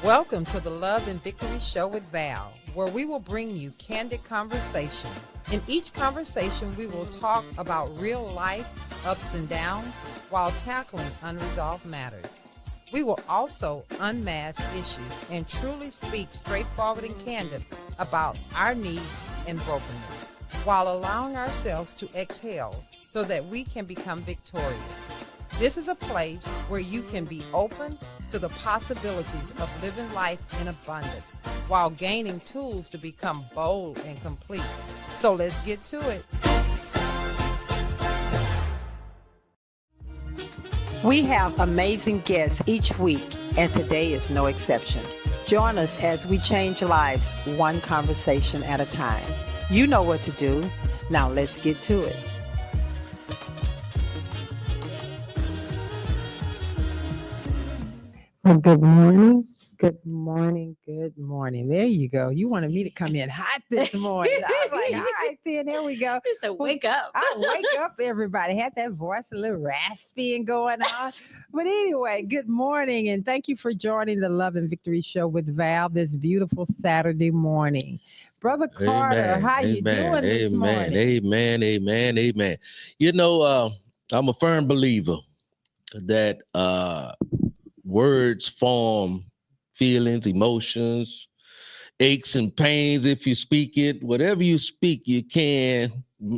Welcome to the Love and Victory Show with Val, where we will bring you candid conversation. In each conversation, we will talk about real life ups and downs while tackling unresolved matters. We will also unmask issues and truly speak straightforward and candid about our needs and brokenness, while allowing ourselves to exhale so that we can become victorious. This is a place where you can be open to the possibilities of living life in abundance while gaining tools to become bold and complete. So let's get to it. We have amazing guests each week, and today is no exception. Join us as we change lives one conversation at a time. You know what to do. Now let's get to it. Well, good morning. Good morning. Good morning. There you go. You wanted me to come in hot this morning. I was like, all right, then there we go. So wake up. I wake up, everybody. Had that voice a little raspy and going on. But anyway, good morning. And thank you for joining the Love and Victory Show with Val this beautiful Saturday morning. Brother Carter, how you doing this morning? Amen. You know, I'm a firm believer that words form feelings, emotions, aches and pains. If you speak it, whatever you speak, you can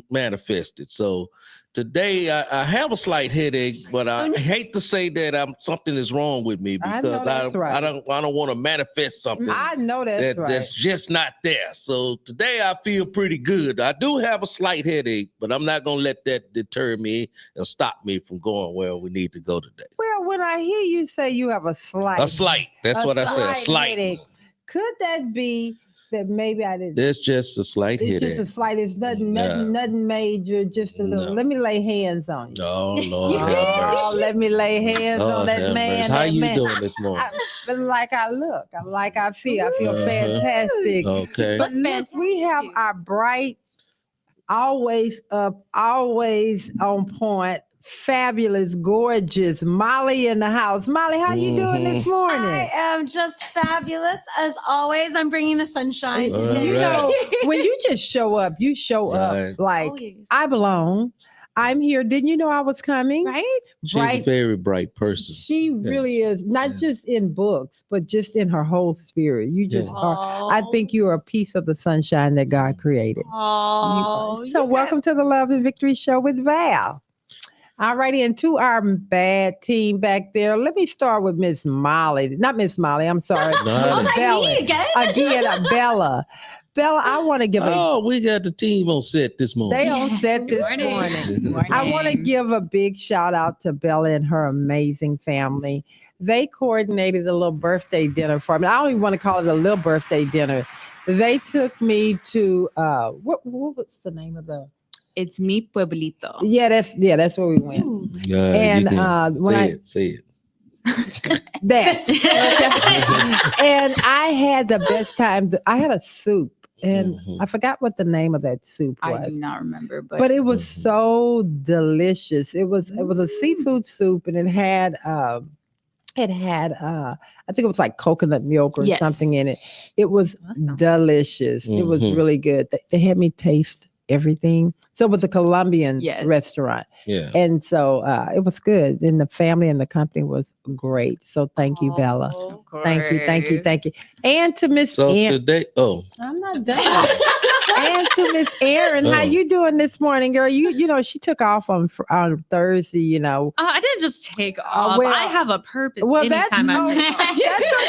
manifest it. So today I have a slight headache, but I hate to say that something is wrong with me because I don't want to manifest something. I know that's just not there. So today I feel pretty good. I do have a slight headache, but I'm not gonna let that deter me and stop me from going where we need to go today. Well, when I hear you say you have a slight. That's what I said. A slight headache, could that be that maybe I didn't? It's just a slight headache. It's just a slight. It's nothing major. Just a little. No. Let me lay hands on you. Oh Lord, have mercy. Let me lay hands on that man. Mercy. How you doing this morning? Like I look. I'm like I feel. I feel fantastic. Okay. But look, we have our bright, always up, always on point, fabulous, gorgeous Molly in the house. Molly, how you doing this morning? I am just fabulous as always. I'm bringing the sunshine today. You know, when you just show up, you show up like Always. I belong. I'm here. Didn't you know I was coming? Right? She's a very bright person. She really is, not just in books, but just in her whole spirit. You just are. I think you are a piece of the sunshine that God created. Oh, So welcome to the Love and Victory Show with Val. All righty, and to our bad team back there, let me start with Miss Molly. Not Miss Molly, I'm sorry. Me again? Bella. Bella, I want to give we got the team on set this morning. They on set this morning. I want to give a big shout out to Bella and her amazing family. They coordinated a little birthday dinner for me. I don't even want to call it a little birthday dinner. They took me to what was the name of the? It's Mi Pueblito. Yeah, that's where we went. And say it. That. And I had the best time. I had a soup. And I forgot what the name of that soup was. I do not remember, but it was so delicious. It was a seafood soup, and it had I think it was like coconut milk or something in it. It was delicious. It was really good. They had me taste everything. So it was a Colombian restaurant. Yeah. And so it was good. And the family and the company was great. So thank you, Bella. Thank you. And to Miss today, I'm not done. And to Miss Erin, how you doing this morning, girl? You know, she took off on Thursday, you know. I didn't just take off. I have a purpose anytime I'm That's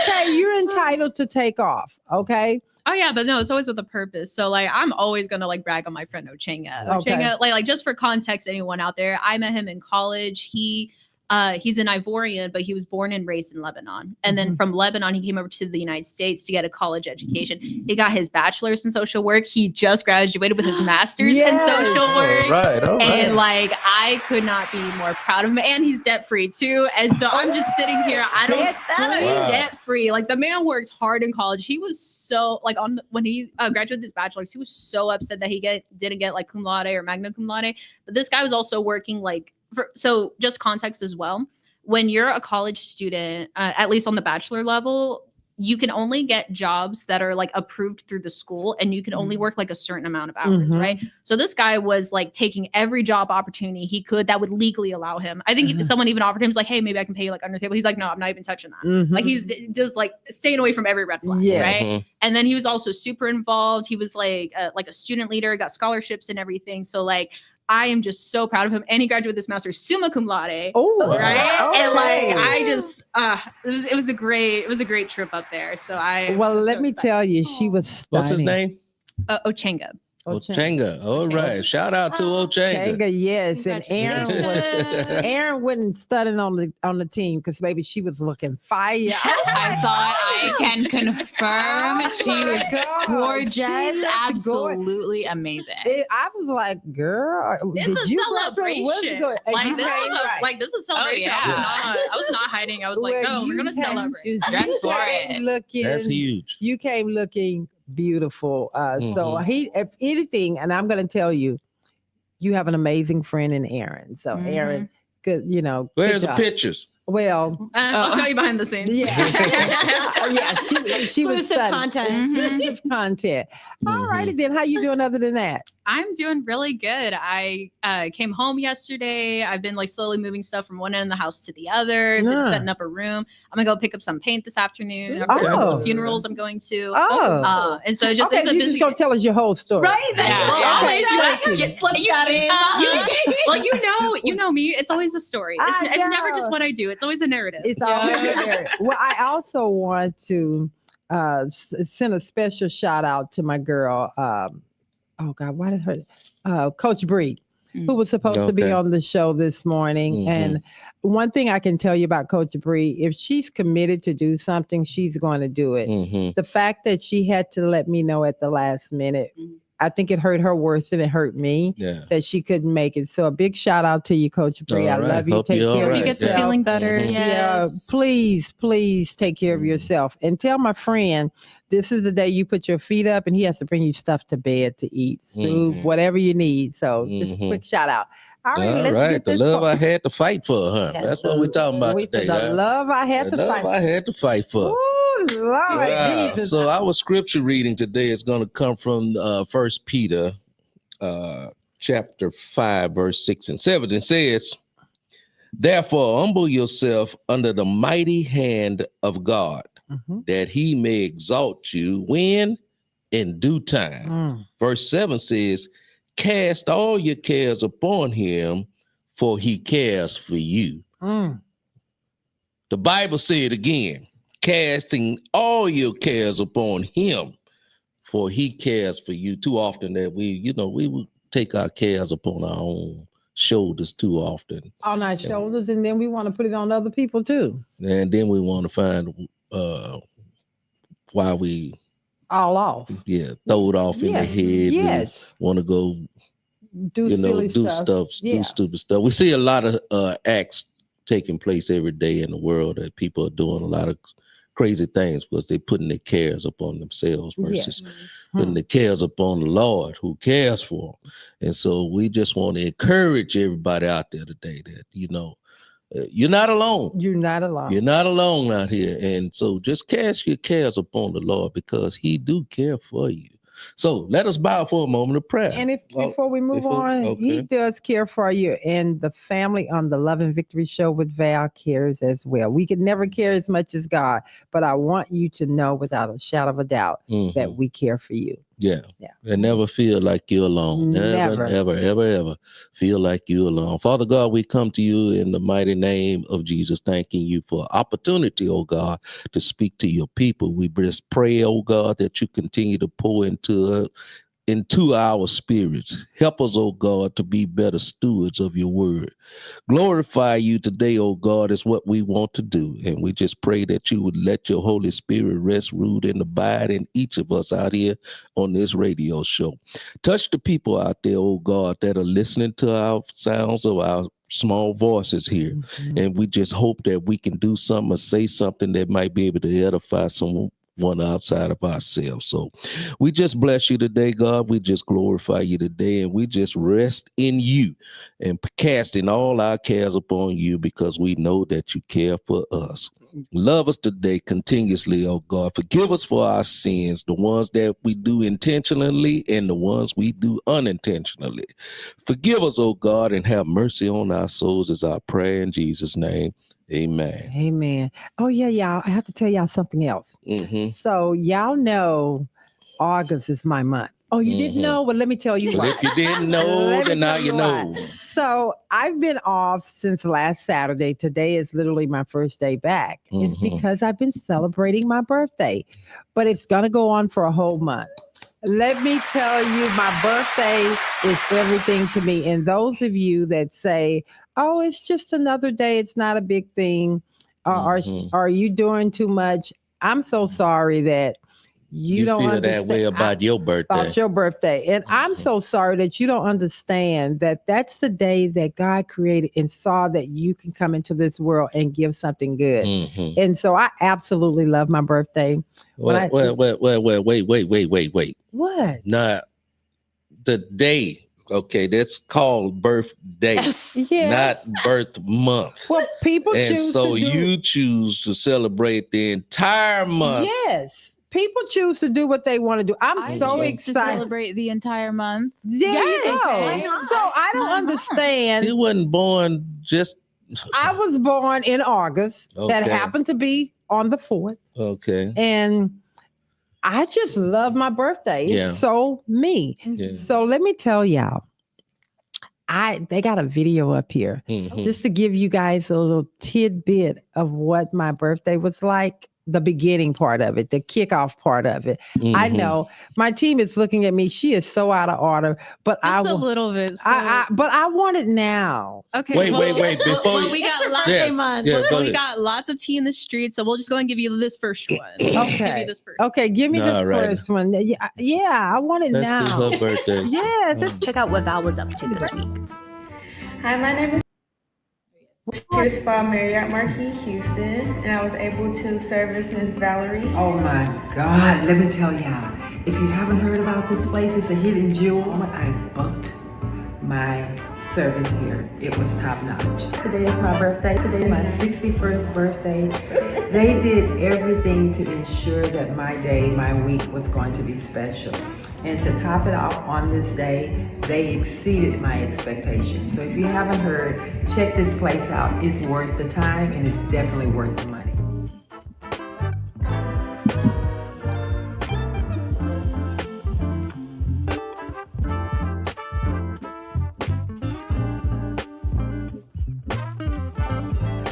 okay. You're entitled to take off, okay? Oh yeah, but no, it's always with a purpose. So like, I'm always gonna like brag on my friend Ochenga. Ochenga, like just for context, anyone out there, I met him in college. He's an Ivorian, but he was born and raised in Lebanon. And then from Lebanon, he came over to the United States to get a college education. He got his bachelor's in social work. He just graduated with his master's in social work. All right. And like, I could not be more proud of him. And he's debt free too. And so I'm just sitting here. Debt free. Like the man worked hard in college. He was so like when he graduated his bachelor's, he was so upset that he didn't get like cum laude or magna cum laude. But this guy was also working like. So just context as well, when you're a college student, at least on the bachelor level, you can only get jobs that are like approved through the school, and you can only work like a certain amount of hours, right? So this guy was like taking every job opportunity he could that would legally allow him. I think someone even offered him, like, hey, maybe I can pay you like under the table. He's like, no, I'm not even touching that. Like he's just like staying away from every red flag, right? And then he was also super involved. He was like a student leader, got scholarships and everything. So like, I am just so proud of him. And he graduated with his master's summa cum laude. Oh, right. Okay. And like, I just, it was a great trip up there. So let me tell you, she was stunning. What's his name? Ochenga. Ochanga. All right. Shout out to Ochanga. Ochanga, yes. And Aaron wasn't studying on the team because maybe she was looking fire. I saw it. I can confirm she was gorgeous. Absolutely amazing. I was like, girl, this is a celebration. Like this is a celebration. I was not hiding. I was like, no, we're gonna celebrate. She was dressed for it. That's huge. You came looking beautiful. So if anything, and I'm going to tell you, you have an amazing friend in Aaron. So Aaron, good, Where's the pictures? Well, I'll show you behind the scenes. Yeah, she was content. Exclusive content. All righty then. How you doing other than that? I'm doing really good. I came home yesterday. I've been like slowly moving stuff from one end of the house to the other. Been setting up a room. I'm gonna go pick up some paint this afternoon. I've got a couple of funerals I'm going to. And so just it's a you busy. Just gonna tell us your whole story, right? Just slip that in. Well, you know me. It's always a story. It's never just what I do. It's always a narrative. It's always a narrative. Well, I also want to send a special shout out to my girl. Oh God, why did her Coach Bree, who was supposed to be on the show this morning. And one thing I can tell you about Coach Bree, if she's committed to do something, she's going to do it. The fact that she had to let me know at the last minute, I think it hurt her worse than it hurt me that she couldn't make it. So a big shout out to you, Coach Bree. I love you. Hope take care of you yourself. Get to feeling better. Yeah, please take care of yourself. And tell my friend, this is the day you put your feet up and he has to bring you stuff to bed to eat, soup, whatever you need. So just a quick shout out. All right. The love I had to fight for, huh? That's what we're talking about today. The love I had to fight for. Ooh, Lord Jesus. So our scripture reading today is going to come from 1 Peter chapter 5, verse 6 and 7. It says, therefore, humble yourself under the mighty hand of God, that he may exalt you when in due time. Verse 7 says, cast all your cares upon him, for he cares for you. The Bible said again, casting all your cares upon him, for he cares for you. Too often that we would take our cares upon our own shoulders too often. On our shoulders, and then we want to put it on other people too. And then we want to find why we all off. Yeah, throw it off in the head. Yes. Want to go do stupid stuff. We see a lot of acts taking place every day in the world that people are doing a lot of crazy things because they're putting their cares upon themselves versus putting their cares upon the Lord who cares for them. And so we just want to encourage everybody out there today that, you're not alone. You're not alone. You're not alone out here. And so just cast your cares upon the Lord because he do care for you. So let us bow for a moment of prayer. And before we move on, he does care for you. And the family on the Love and Victory show with Val cares as well. We could never care as much as God, but I want you to know without a shadow of a doubt that we care for you. Yeah. And never feel like you're alone. Never, ever feel like you're alone. Father God, we come to you in the mighty name of Jesus, thanking you for opportunity, oh God, to speak to your people. We just pray, oh God, that you continue to pour into our spirits. Help us, oh God, to be better stewards of your word. Glorify you today, oh God, is what we want to do. And we just pray that you would let your Holy Spirit rest, root, and abide in each of us out here on this radio show. Touch the people out there, oh God, that are listening to our sounds of our small voices here. And we just hope that we can do something or say something that might be able to edify someone outside of ourselves. So we just bless you today, God. We just glorify you today, and we just rest in you and casting all our cares upon you because we know that you care for us. Love us today continuously, oh God. Forgive us for our sins, the ones that we do intentionally and the ones we do unintentionally. Forgive us, oh God, and have mercy on our souls is our prayer in Jesus' name. Amen. Amen. Oh, yeah, y'all. I have to tell y'all something else. Mm-hmm. So, y'all know August is my month. Oh, you didn't know? Well, let me tell you But why. if you didn't know, Let me then now tell you why. know. So, I've been off since last Saturday. Today is literally my first day back. It's because I've been celebrating my birthday, but it's going to go on for a whole month. Let me tell you, my birthday is everything to me. And those of you that say, oh, it's just another day, it's not a big thing, are you doing too much? I'm so sorry that you don't feel understand that way about your birthday. About your birthday. And I'm so sorry that you don't understand that that's the day that God created and saw that you can come into this world and give something good. And so I absolutely love my birthday. Wait. What? Now, the day, okay, that's called birthday, not birth month. Well, people and choose so to do you choose to celebrate the entire month. Yes. People choose to do what they want to do. I'm so to excited. celebrate the entire month. There you go. Why not? So I don't understand. He wasn't born just. I was born in August. That Okay. happened to be on the 4th. Okay. And I just love my birthday. It's so me. Yeah. So let me tell y'all. They got a video up here just to give you guys a little tidbit of what my birthday was like. The beginning part of it, the kickoff part of it. I know my team is looking at me. She is so out of order, but just a little bit. So. But I want it now. Okay. Wait. Before we got lots of tea in the street, so we'll just go and give you this first one. Okay. Okay, give me this first one. Yeah, I want it now. Let's do her birthday. Yes. Check out what Val was up to this week. Hi, my name is Cute Spa Marriott Marquis, Houston, and I was able to service Miss Valerie. Oh my God, let me tell y'all, if you haven't heard about this place, it's a hidden jewel. When I booked my service here, it was top notch. Today is my birthday. Today is my 61st birthday. They did everything to ensure that my day, my week was going to be special. And to top it off on this day, they exceeded my expectations. So if you haven't heard, check this place out. It's worth the time and it's definitely worth the money.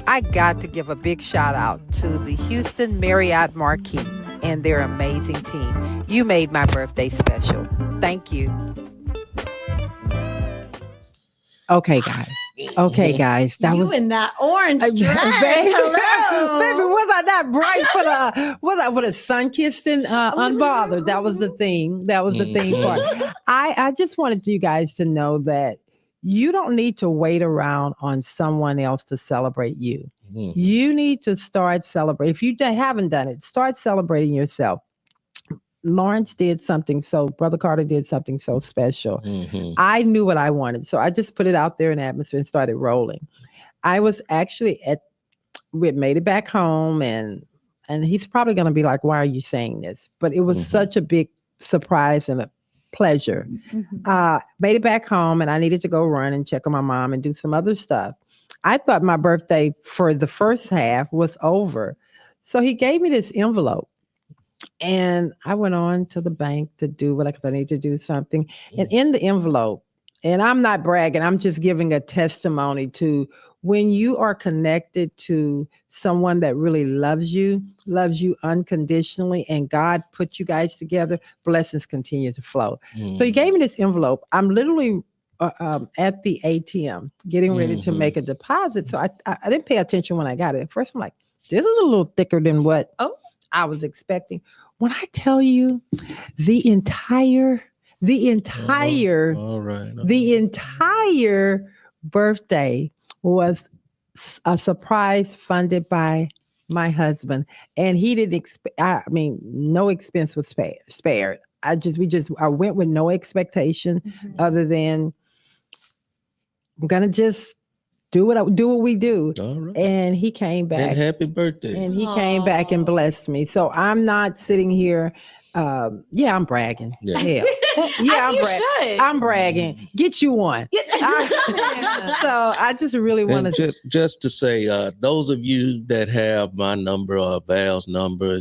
I got to give a big shout out to the Houston Marriott Marquis and their amazing team. You made my birthday special. Thank you. Okay, guys. That was in that orange dress. Baby, Hello. baby, was I not bright for the was I sun-kissed and unbothered? That was the theme. That was the theme part. I just wanted you guys to know that you don't need to wait around on someone else to celebrate you. You need to start celebrating. If you haven't done it, start celebrating yourself. Lawrence did something Brother Carter did something so special. I knew what I wanted. So I just put it out there in the atmosphere and started rolling. I was actually we made it back home and he's probably going to be like, why are you saying this? But it was such a big surprise and a pleasure. Made it back home and I needed to go run and check on my mom and do some other stuff. I thought my birthday for the first half was over. So he gave me this envelope. And I went on to the bank to do what I need to do something. And in the envelope, and I'm not bragging, I'm just giving a testimony to when you are connected to someone that really loves you unconditionally, and God put you guys together, blessings continue to flow. So he gave me this envelope. I'm literally at the ATM getting ready to make a deposit. So I didn't pay attention when I got it. At first I'm like, this is a little thicker than what I was expecting. When I tell you the entire birthday was a surprise funded by my husband, and he didn't no expense was spared. I went with no expectation other than I'm gonna just do what we do. All right. And he came back. And happy birthday. And he came back and blessed me. So I'm not sitting here. I'm bragging. Yeah. Hell. Yeah, I'm bragging. Get you one. So I just really want And just to say, those of you that have my number or Val's number,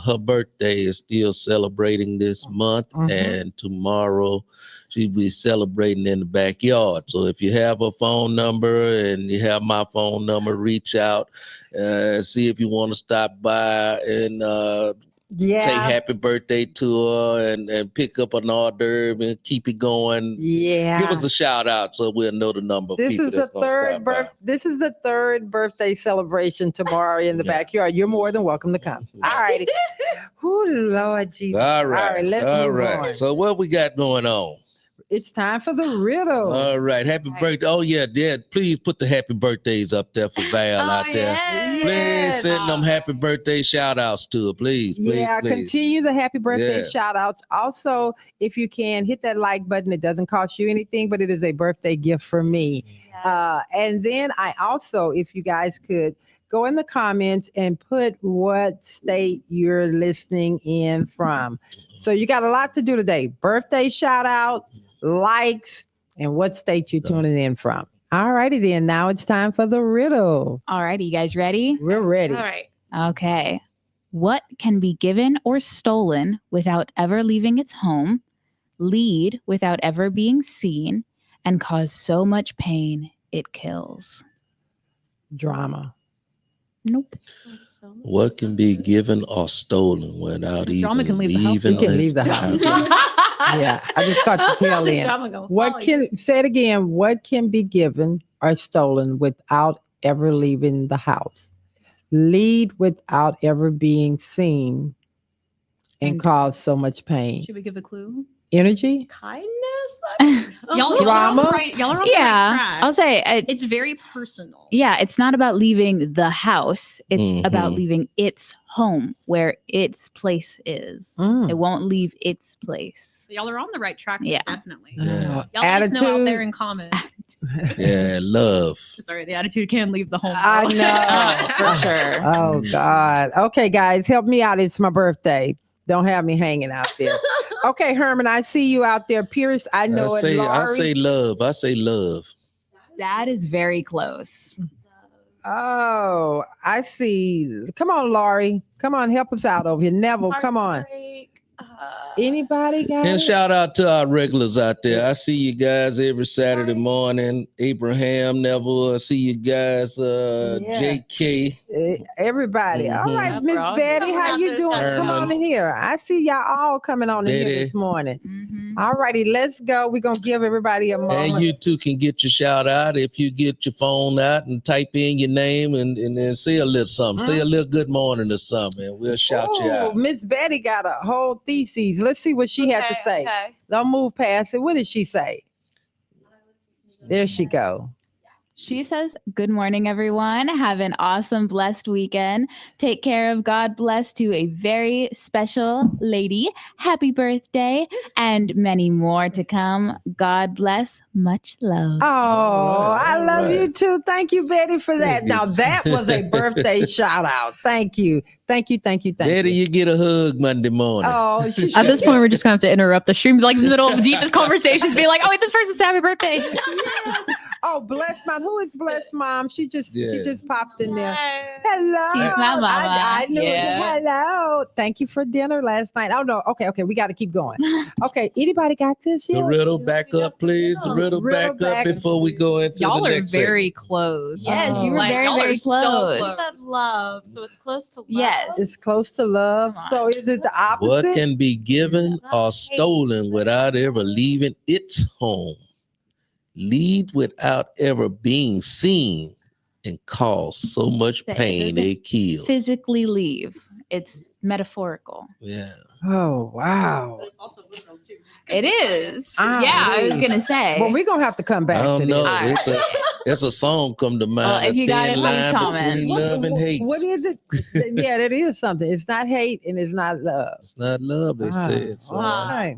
her birthday is still celebrating this month, and tomorrow she'll be celebrating in the backyard. So if you have a phone number and you have my phone number, reach out, see if you want to stop by and say happy birthday to her and pick up an hors d'oeuvre and keep it going. Yeah. Give us a shout out so we'll know the number of people that's going to stop by. This is the third birthday celebration tomorrow in the backyard. You're more than welcome to come. All righty. Oh, Lord Jesus. All right. Let's move on. So what we got going on? It's time for the riddle. All right. Happy birthday. Oh, yeah. Please put the happy birthdays up there for Val out there. Please send them happy birthday shout outs to her. Please. Continue the happy birthday shout outs. Also, if you can, hit that like button. It doesn't cost you anything, but it is a birthday gift for me. And then I also, if you guys could, go in the comments and put what state you're listening in from. So you got a lot to do today. Birthday shout out, likes, and what state you're tuning in from. All righty then. Now it's time for the riddle. All righty, you guys ready? We're ready. All right. Okay. What can be given or stolen without ever leaving its home, lead without ever being seen, and cause so much pain it kills? Drama. Nope. What can be given or stolen without Drama can leave the house. You can leave the house. Yeah, I just caught the tail end. Say it again? What can be given or stolen without ever leaving the house? Lead without ever being seen and cause so much pain. Should we give a clue? Energy? Kindness? Y'all Drama? are on the right track. I'll say it's very personal. Yeah, it's not about leaving the house. It's about leaving its home, where its place is. It won't leave its place. So y'all are on the right track. Yeah. Definitely. Yeah. Y'all let us know out there in comments. Yeah, love. Sorry, the attitude can leave the home. I know. For sure. Oh, God. Okay, guys, help me out. It's my birthday. Don't have me hanging out there. Okay, Herman, I see you out there. Pierce, I know it. I say love. I say love. That is very close. Oh, I see. Come on, Laurie. Come on, help us out over here. Neville, come on. Anybody got And it? shout out to our regulars out there. I see you guys every Saturday morning. Abraham, Neville. I see you guys. JK. Everybody. All right, Miss Betty, how you doing? Come on in here. I see y'all all coming on in here this morning. All righty, let's go. We're going to give everybody a moment. And you too can get your shout out if you get your phone out and type in your name and then say a little something. Say a little good morning or something, and we'll shout you out. Miss Betty got a whole thesis. Let's see what she had to say. Okay. Don't move past it. What did she say? There she go. She says, good morning, everyone. Have an awesome, blessed weekend. Take care of God bless to a very special lady. Happy birthday and many more to come. God bless. Much love. Oh, I love you too. Thank you, Betty, for that. Now that was a birthday shout out. Thank you. Betty, you get a hug Monday morning. Oh, At this point, we're just gonna have to interrupt the stream, like in the middle of the deepest conversations, be like, "Oh, wait, this person's happy birthday." Yes. Oh, bless mom. Who is blessed mom? She just popped in there. Hello. She's my mama. I knew it. Hello. Thank you for dinner last night. Oh no. Okay. We got to keep going. Okay. Anybody got this? The riddle back up, please. The riddle back up before we go into y'all the are next very close. Yes, you were very, y'all very are so close. close. Said love, so it's close to love. Yes. It's close to love. Come on. So is it the opposite? What can be given or stolen without ever leaving its home? Lead without ever being seen and cause so much That it pain doesn't it kills. Physically leave. It's metaphorical. Yeah. Oh wow. But it's also literal too. It is. Ah, Yeah, I was wait. gonna say. Well, we're gonna have to come back I to don't this. know. Alright. It's a song come to mind. Well, if a you got thin it, please line comment. between love and hate. What is it? Yeah, that is something. It's not hate and it's not love. It's not love, they say. All right.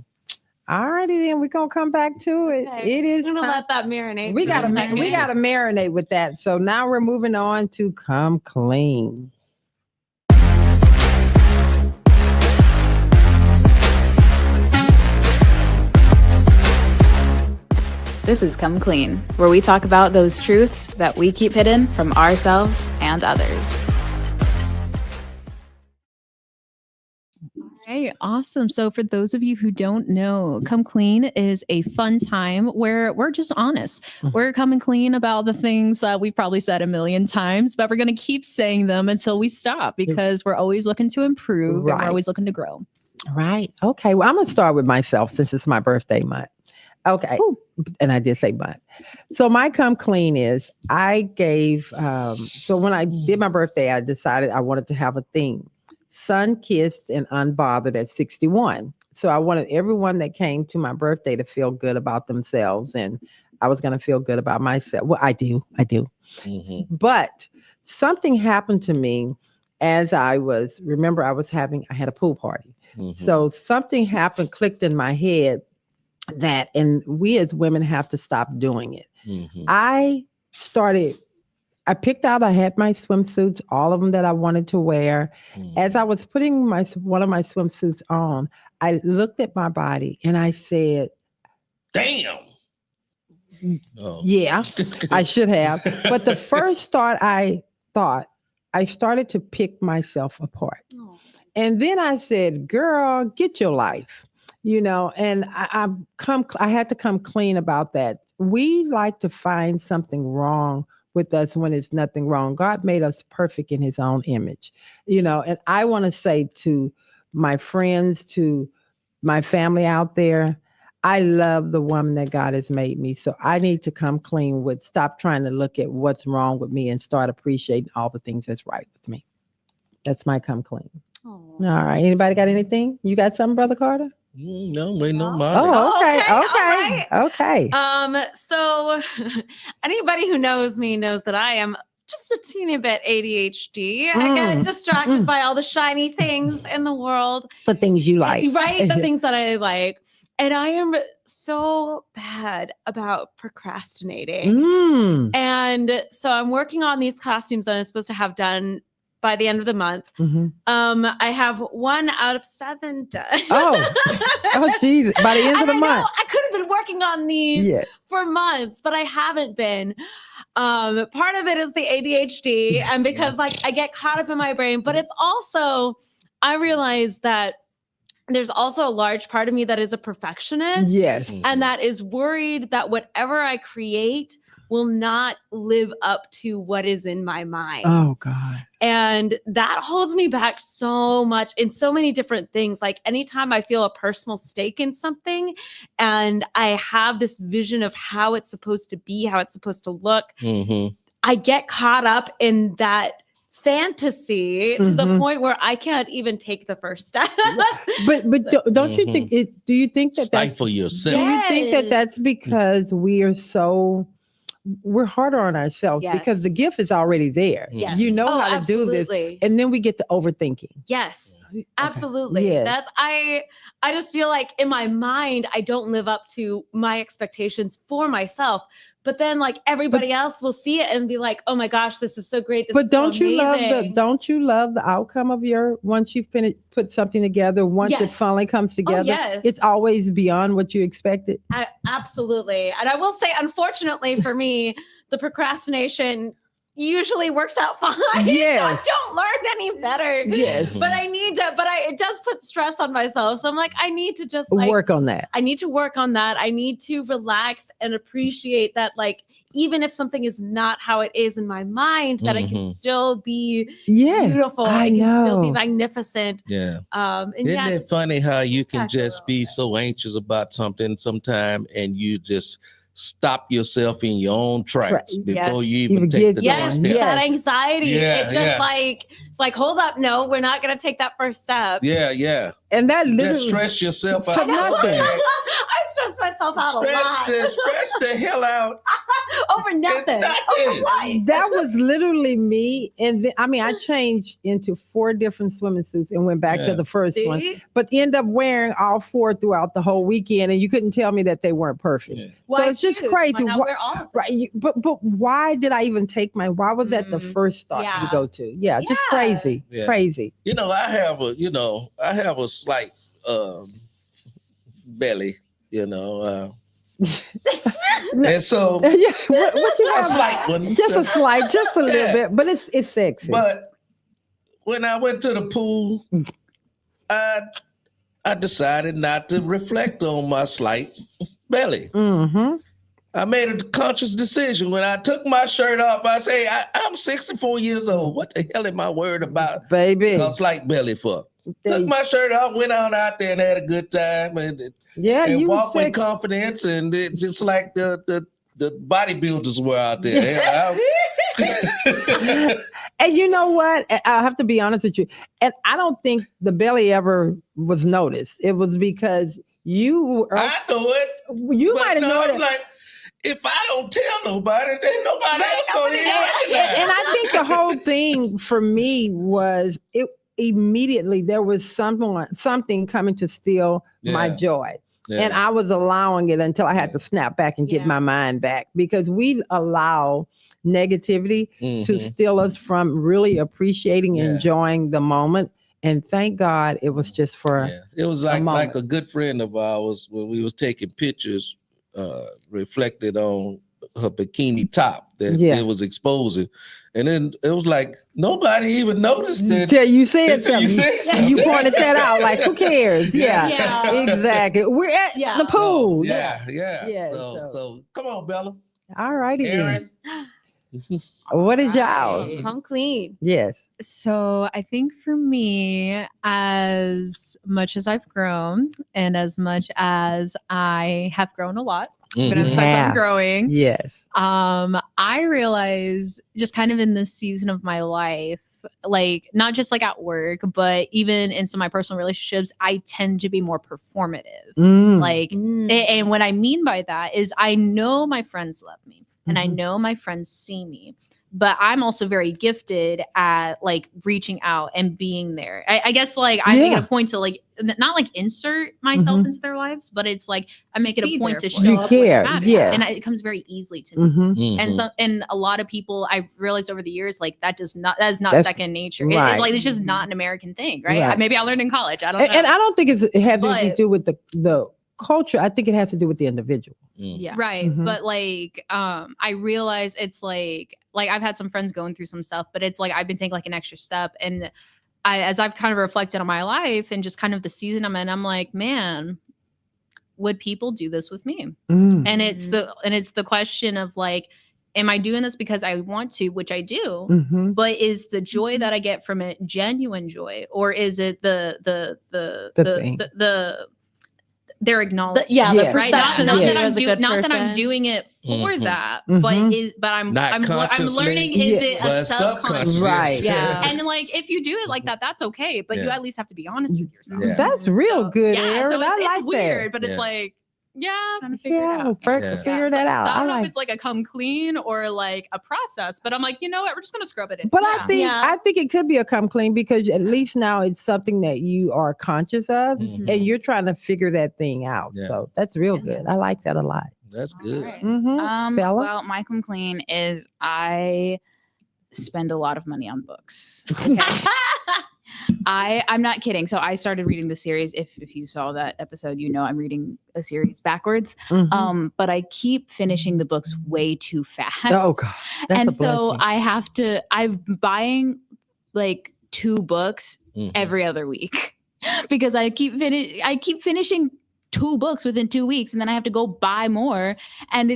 All righty then, we're gonna come back to it. Okay. It is I'm gonna time. let that marinate. We for a gotta second. marinate with that. So now we're moving on to come clean. This is Come Clean, where we talk about those truths that we keep hidden from ourselves and others. Okay, awesome. So for those of you who don't know, Come Clean is a fun time where we're just honest. We're coming clean about the things that we've probably said a million times, but we're going to keep saying them until we stop because we're always looking to improve and we're Right. always looking to grow. Right. Okay. Well, I'm gonna start with myself since it's my birthday month. Okay. Ooh. And I did say month. So my come clean is I gave so when I did my birthday, I decided I wanted to have a theme. Sun-kissed and unbothered at 61. So I wanted everyone that came to my birthday to feel good about themselves, and I was going to feel good about myself. Well, I do. Mm-hmm. But something happened to me as I had a pool party. Mm-hmm. So something happened, clicked in my head and we as women have to stop doing it. Mm-hmm. I had my swimsuits, all of them that I wanted to wear. Mm-hmm. As I was putting one of my swimsuits on, I looked at my body and I said, damn. Oh. Yeah, I should have. But the first thought I started to pick myself apart. Oh. And then I said, girl, get your life. And I had to come clean about that. We like to find something wrong with us when it's nothing wrong. God made us perfect in his own image, and I want to say to my friends, to my family out there, I love the woman that God has made me. So I need to come clean with stop trying to look at what's wrong with me and start appreciating all the things that's right with me. That's my come clean. Oh. All right. Anybody got anything? You got something, Brother Carter? No, wait, no, No. Molly. Oh, okay. Okay, all Okay. So anybody who knows me knows that I am just a teeny bit ADHD. I get distracted by all the shiny things in the world. The things you like. Right? The things that I like. And I am so bad about procrastinating. And so I'm working on these costumes that I'm supposed to have done by the end of the month. Mm-hmm. I have 1 out of 7 done. Oh, Jesus. By the end of the month. I could have been working on these for months, but I haven't been. Part of it is the ADHD and because I get caught up in my brain, but it's also, I realize that there's also a large part of me that is a perfectionist. Yes. And that is worried that whatever I create will not live up to what is in my mind. Oh, God. And that holds me back so much in so many different things. Like anytime I feel a personal stake in something and I have this vision of how it's supposed to be, how it's supposed to look, I get caught up in that fantasy to the point where I can't even take the first step. But don't you think do you think that stifle yourself? Do you think that's because we're harder on ourselves because the gift is already there. Yes. You know how to do this. And then we get to overthinking. Yes, absolutely. Yes. I just feel like in my mind, I don't live up to my expectations for myself. But then everybody else will see it and be like, oh my gosh, this is so great. This is don't so you amazing. Don't you love the outcome of once you put something together, once it finally comes together, it's always beyond what you expected? Absolutely. And I will say, unfortunately for me, the procrastination usually works out fine. Yes. So I don't learn any better. Yes. But it does put stress on myself. So I'm like, I need to just work on that. I need to work on that. I need to relax and appreciate that, even if something is not how it is in my mind, that it can still be beautiful. I it can know. still be magnificent. Yeah. And Isn't it funny how you can just be so anxious about something sometime and you just stop yourself in your own tracks before you even take the first step. That anxiety. Yeah, it's just it's hold up, no, we're not going to take that first step. Yeah. And that literally just stress yourself out. For nothing. I stress myself out a Stress the hell out. over nothing. That was literally me. And I changed into 4 different swimming suits and went back to the first one, but end up wearing all 4 throughout the whole weekend. And you couldn't tell me that they weren't perfect. Yeah. So it's just crazy. Why not wear all of them? Right. But why did I even take why was that the first thought you go to? Yeah, just crazy. Yeah. Crazy. I have a slight belly, and so Yeah, what you have? a slight one. Just a slight, just a little bit, but it's sexy. But when I went to the pool, I decided not to reflect on my slight belly. Mm-hmm. I made a conscious decision. When I took my shirt off, I say, I'm 64 years old. What the hell am I worried about Baby. a slight belly for? Took my shirt off, went on out there and had a good time, and you walked with confidence, and just like the bodybuilders were out there. And you know what? I have to be honest with you. And I don't think the belly ever was noticed. It was because you. I know it. You might have noticed. Like, if I don't tell nobody, then nobody else gonna even recognize. And I think the whole thing for me was it. Immediately there was something coming to steal my joy. Yeah. And I was allowing it until I had to snap back and get my mind back, because we allow negativity to steal us from really appreciating and enjoying the moment. And thank God it was just for it was like a good friend of ours when we was taking pictures reflected on her bikini top that it was exposing. And then it was like nobody even noticed it. Till you said something. You pointed that out. Like, who cares? Yeah. Exactly. We're at the pool. Yeah. So come on, Bella. All righty. Aaron. What is y'all? Come clean. Yes. So I think for me, as much as I've grown and as much as I have grown a lot, but as I'm growing, yes. I realize just kind of in this season of my life, like not just like at work, but even in some of my personal relationships, I tend to be more performative. And what I mean by that is I know my friends love me and I know my friends see me, but I'm also very gifted at like reaching out and being there. I guess like I make it a point to like not like insert myself into their lives, but it's like I make it a point to show up when it matters. And it comes very easily to me. And a lot of people, I realized over the years, like that is not second nature. It's just not an American thing, right? Maybe I learned in college. I don't know. And I don't think it has anything to do with the culture. I think it has to do with the individual. But like I realize it's like I've had some friends going through some stuff, but it's like I've been taking like an extra step, and as I've kind of reflected on my life and just kind of the season I'm in, I'm like, man, would people do this with me? And it's the question of like, am I doing this because I want to, which I do, but is the joy that I get from it genuine joy, or is it the they're acknowledged. The perception not of that I'm doing it for that, but I'm learning is it a subconscious, right? And like if you do it like that, that's okay, but you at least have to be honest with yourself. That's real good, Aaron. So I like it's weird, that. but it's like trying to figure it out. Figure that out. I don't know if it's like a come clean or like a process, but I'm like, you know what? We're just gonna scrub it in. But I think it could be a come clean, because at least now it's something that you are conscious of and you're trying to figure that thing out. So that's real good. I like that a lot. That's good. Right. Bella? Well, my come clean is I spend a lot of money on books. Okay. I'm not kidding. So I started reading the series. If you saw that episode, you know I'm reading a series backwards. But I keep finishing the books way too fast. Oh God. That's a blessing. So I'm buying like 2 books every other week because I keep finishing 2 books within 2 weeks, and then I have to go buy more, and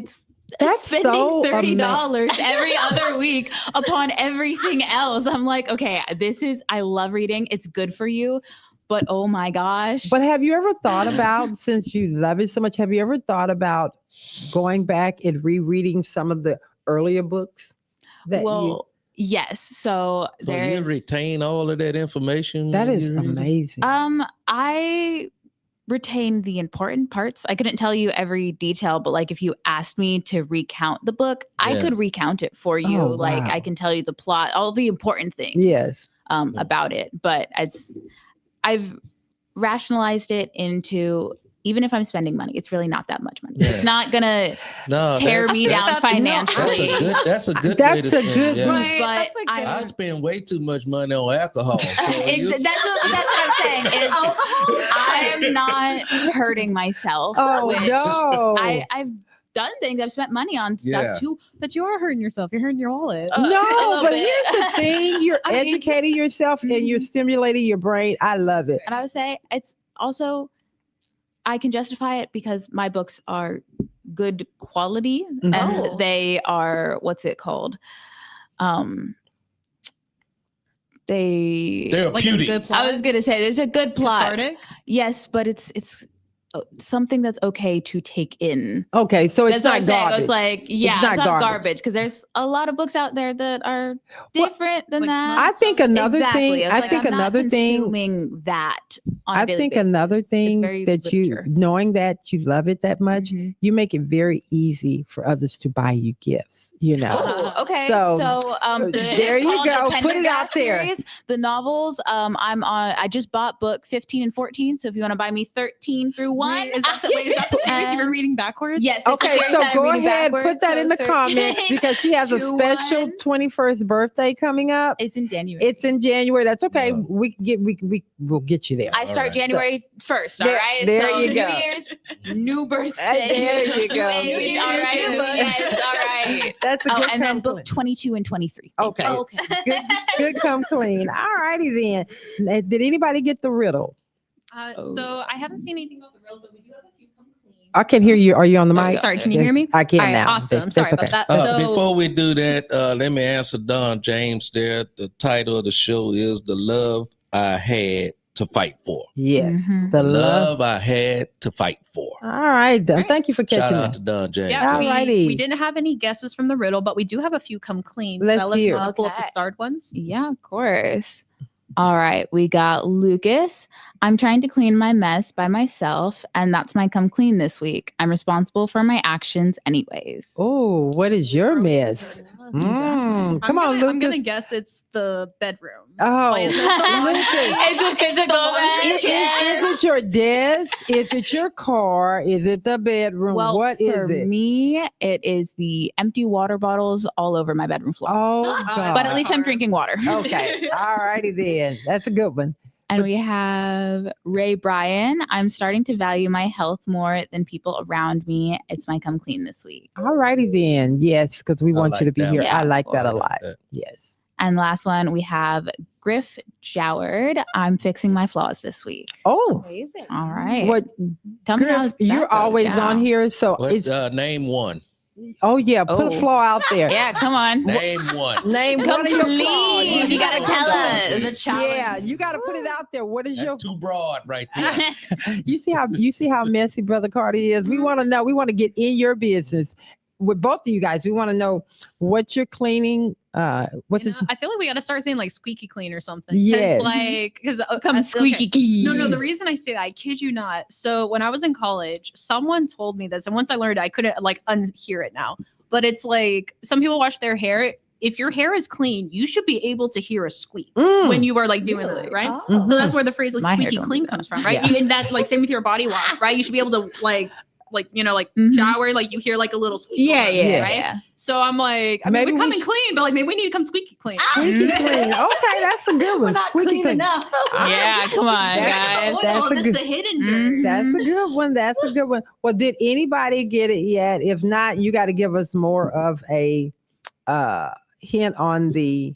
that's spending $30 every other week upon everything else. I'm like, okay, I love reading. It's good for you, but oh my gosh. But have you ever thought about, since you love it so much, have you ever thought about going back and rereading some of the earlier books? Yes. So you retain all of that information? That is amazing. retain the important parts. I couldn't tell you every detail, but like if you asked me to recount the book, I Yeah. could recount it for you. Oh, Like wow. I can tell you the plot, all the important things Yes. about it. But I've rationalized it into, even if I'm spending money, it's really not that much money. Yeah. It's not gonna No, tear me down that's financially. That's a good That's way to a spend good it. Yeah. Right, But that's a good- I spend way too much money on alcohol. So that's what I'm saying. Is I am not hurting myself. Oh which no. I've done things. I've spent money on stuff Yeah. too. But you are hurting yourself. You're hurting your wallet. A No, little but bit. here's the thing: you're I mean- educating yourself and you're stimulating your brain. I love it. And I would say it's also, I can justify it because my books are good quality Mhm. and they are, what's it called? therapeutic. good plot. I was gonna say there's a good plot. Cathartic? Yes, but it's something that's okay to take in. Okay, so it's That's what not I'm saying. garbage. It's like, yeah, It's not it's not garbage. garbage because there's a lot of books out there that are Well, different than like that. I think another Exactly. thing. was I like, think I'm not another thing. consuming that on a I daily think basis. another thing very that literature. you, knowing that you love it that much, Mhm. you make it very easy for others to buy you gifts. You know. Oh, okay. So, it's there you called go. the Put it out Pendergast there. series. The novels, I just bought book 15 and 14. So if you want to buy me 13 through 1. Wait, is that the series you were reading backwards? Yes. It's a Okay, series so that I'm go reading ahead, backwards, put that so in the 13 comments because she has a to special 1. 21st birthday coming up. It's in January. It's in January. That's okay. Yeah. We'll get you there. I start All right. January 1st. There- All right. there so you New go. Year's, new birthday. There you New go. age. All right. Yes. All right. That's a Oh, good and then come book 22 and 23. Okay. Okay. Good come clean. All righty then. Did anybody get the riddle? So I haven't seen anything about the reels, but we do have a few come clean. I can't hear you. Are you on the mic? Sorry, can you hear me? I can All right, now. awesome. That's Sorry okay. about that. So, Before we do that, let me answer Don James there. The title of the show is The Love I Had to Fight For. Yes. Mhm. The The love. love I had to fight for. All right. Don. Right. Thank you for Shout catching out that. to Don James. yeah, Alrighty. we didn't have any guesses from the riddle, but we do have a few come clean. Let's Bella, if you hear. want to pull up the Okay. starred ones. Yeah, of course. All right, we got Lucas. I'm trying to clean my mess by myself, and that's my come clean this week. I'm responsible for my actions anyways. Oh, what is your mess? Come on, I'm gonna Lucas. guess it's the bedroom. Oh, Like, is there someone- Lucas. It's a physical Is it your desk? Is it your car? Is it the bedroom? Well, what for is it? me, it is the empty water bottles all over my bedroom floor. Oh, God. But at least I'm drinking water. Okay. All righty then. That's a good one. And we have Ray Bryan. I'm starting to value my health more than people around me. It's my come clean this week. All righty then. Yes, because we I want like you to be that here. one. I like Yeah, that a I like lot. that. Yes. And last one, we have Griff Joward. I'm fixing my flaws this week. Oh, Amazing. All right. what? Tell me how Griff, that you're goes. always Yeah. on here. So What, it's, name one. oh, yeah, put a Oh. flaw out there. Yeah, come on. Name one. Name one of your flaws. Complete. You gotta tell us. The challenge. Yeah, you got to put it out there. What is That's your? too broad right there. You see how messy Brother Cardi is. We want to know. We want to get in your business with both of you guys. We want to know what you're cleaning. What's You this? know, I feel like we got to start saying like squeaky clean or something. 'Cause, Yes. Like, because Come squeaky clean. No, the reason I say that, I kid you not. So when I was in college, someone told me this, and once I learned it, I couldn't like unhear it now. But it's like some people wash their hair. If your hair is clean, you should be able to hear a squeak when you are like doing that, right? Mhm. So that's where the phrase like My hair squeaky don't clean do that. comes from, right? Yeah. And that's like same with your body wash, right? You should be able to like Mhm. shower, like you hear like a little squeak. Yeah, noise, yeah, right? yeah. So I'm like, I mean, Maybe we we come in clean, but like maybe we need to come squeaky clean. Squeaky clean. Okay, that's a good one. We're not Squeaky clean clean. enough. Yeah, come on, guys. That's a That's good- the hidden Mhm. dirt. That's a good one. That's a good one. Well, did anybody get it yet? If not, you got to give us more of a hint on the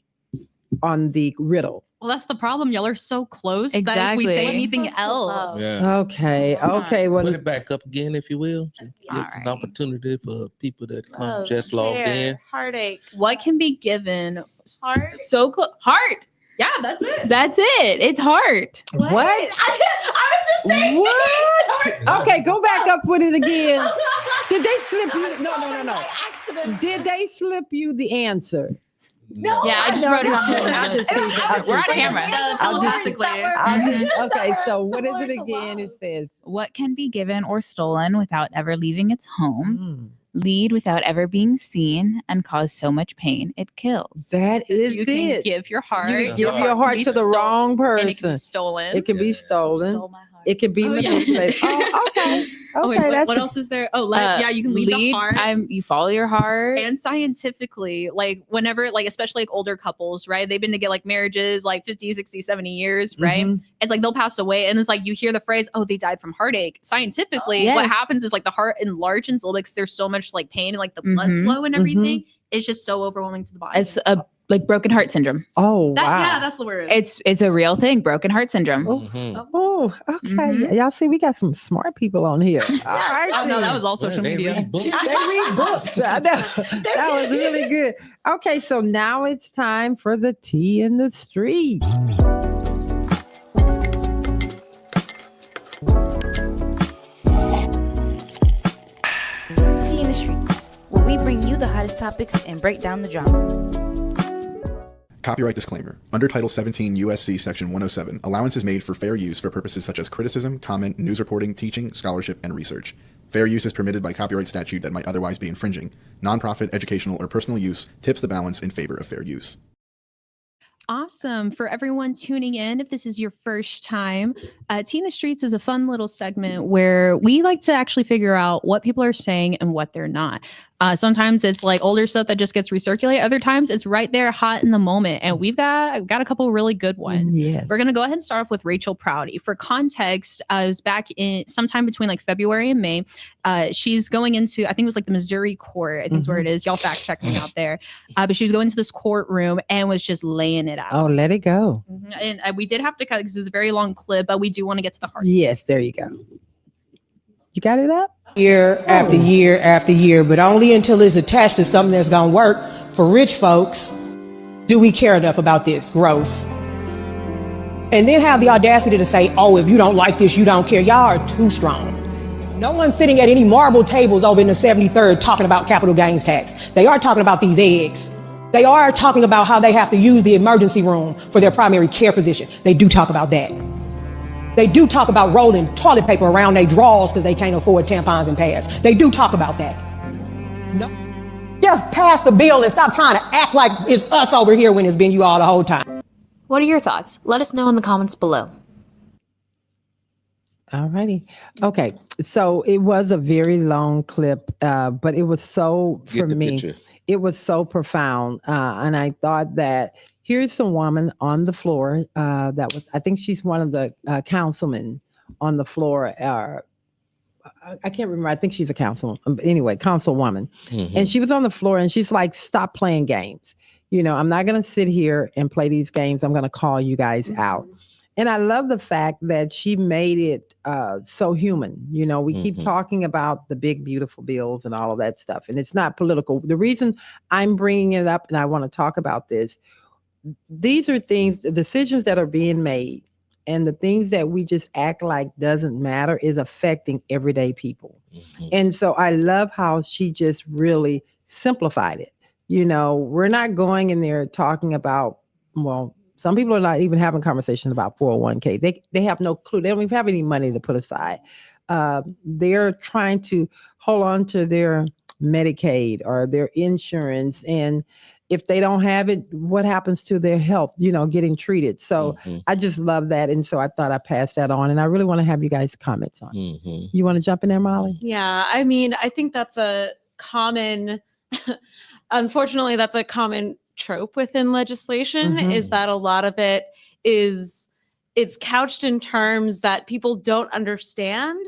riddle. Well, that's the problem. Y'all are so close that if we Exactly. say We're anything supposed to else, love. Yeah. Okay. Come on. Okay. Well, Put it back up again, if you will. Give All an right. opportunity for people that come Love, just logged in. care, heartache. what can be given? Heart. So close. Heart. Yeah, that's it. That's it. It's heart. what? I was just saying. What? Okay, go back up with it again. Did they slip you? No. By accident. Did they slip you the answer? No, Yeah, I just wrote it on the I'll just tease it. We're on camera. Telepathically. Okay, so what is it again? It says, What can be given or stolen without ever leaving its home, mm, lead without ever being seen, and cause so much pain it kills? that is You can it. give your heart. You can Yeah. give your heart can to be the wrong and it can be person. stolen. It can be stolen. Stole my heart. It can be Oh, yeah. manipulated. Oh, okay. Oh, wait, Okay, what, that's what a- else is there? Oh, yeah, you can lead the heart. You follow your heart. And scientifically, like whenever, like especially like older couples, right? They've been together like marriages like 50, 60, 70 years, right? Mhm. It's like they'll pass away. And it's like you hear the phrase, oh, they died from heartache. Scientifically, what Yes. happens is like the heart enlarges a little bit because there's so much like pain and like the blood Mhm. flow and everything. It's just so overwhelming to the body. It's a like broken heart syndrome. Oh, that, wow. yeah, that's the word. It's a real thing, broken heart syndrome. Mhm. Oh, okay. Mhm. Y'all see, we got some smart people on here. All right. Oh no, then. that was all social They media. read books. They read books. I know. That was really good. Okay, so now it's time for the tea in the street. Tea in the Streets, where we bring you the hottest topics and break down the drama. Copyright disclaimer. Under Title 17 U.S.C. Section 107, allowance is made for fair use for purposes such as criticism, comment, news reporting, teaching, scholarship, and research. Fair use is permitted by copyright statute that might otherwise be infringing. Nonprofit, educational, or personal use tips the balance in favor of fair use. Awesome. For everyone tuning in, if this is your first time, Tea in the Streets is a fun little segment where we like to actually figure out what people are saying and what they're not. Sometimes it's like older stuff that just gets recirculated. Other times it's right there hot in the moment. And I've got a couple really good ones. Yes. We're going to go ahead and start off with Rachel Prouty. For context, it was back in sometime between like February and May. She's going into, I think it was like the Missouri court. I think is where it is. Y'all fact check me out there. But she was going to this courtroom and was just laying it out. Oh, let it go. And we did have to cut because it was a very long clip, but we do want to get to the heart. Yes, there you go. You got it up? Year after year after year, but only until it's attached to something that's going to work for rich folks do we care enough about this. Gross. And then have the audacity to say, oh, if you don't like this, you don't care. Y'all are too strong. No one's sitting at any marble tables over in the 73rd talking about capital gains tax. They are talking about these eggs. They are talking about how they have to use the emergency room for their primary care physician. They do talk about that. They do talk about rolling toilet paper around their drawers because they can't afford tampons and pads. They do talk about that. No. Just pass the bill and stop trying to act like it's us over here when it's been you all the whole time. What are your thoughts? Let us know in the comments below. All righty. Okay. So it was a very long clip, but it was so, for Get the me, picture. it was so profound. And I thought that here's some woman on the floor that was, I think she's one of the councilmen on the floor. I can't remember. I think she's a councilwoman. Anyway, councilwoman. Mhm. And she was on the floor and she's like, stop playing games. You know, I'm not going to sit here and play these games. I'm going to call you guys out. And I love the fact that she made it so human. You know, we keep talking about the big, beautiful bills and all of that stuff. And it's not political. The reason I'm bringing it up and I want to talk about this, these are things, the decisions that are being made and the things that we just act like doesn't matter is affecting everyday people. And so I love how she just really simplified it. You know, we're not going in there talking about, well, some people are not even having conversations about 401k. They have no clue. They don't even have any money to put aside. They're trying to hold on to their Medicaid or their insurance. And if they don't have it, what happens to their health, you know, getting treated? So I just love that. And so I thought I'd pass that on. And I really want to have you guys comments on it. You want to jump in there, Molly? Yeah, I mean, I think that's a common, unfortunately, that's a common trope within legislation is that a lot of it is it's couched in terms that people don't understand.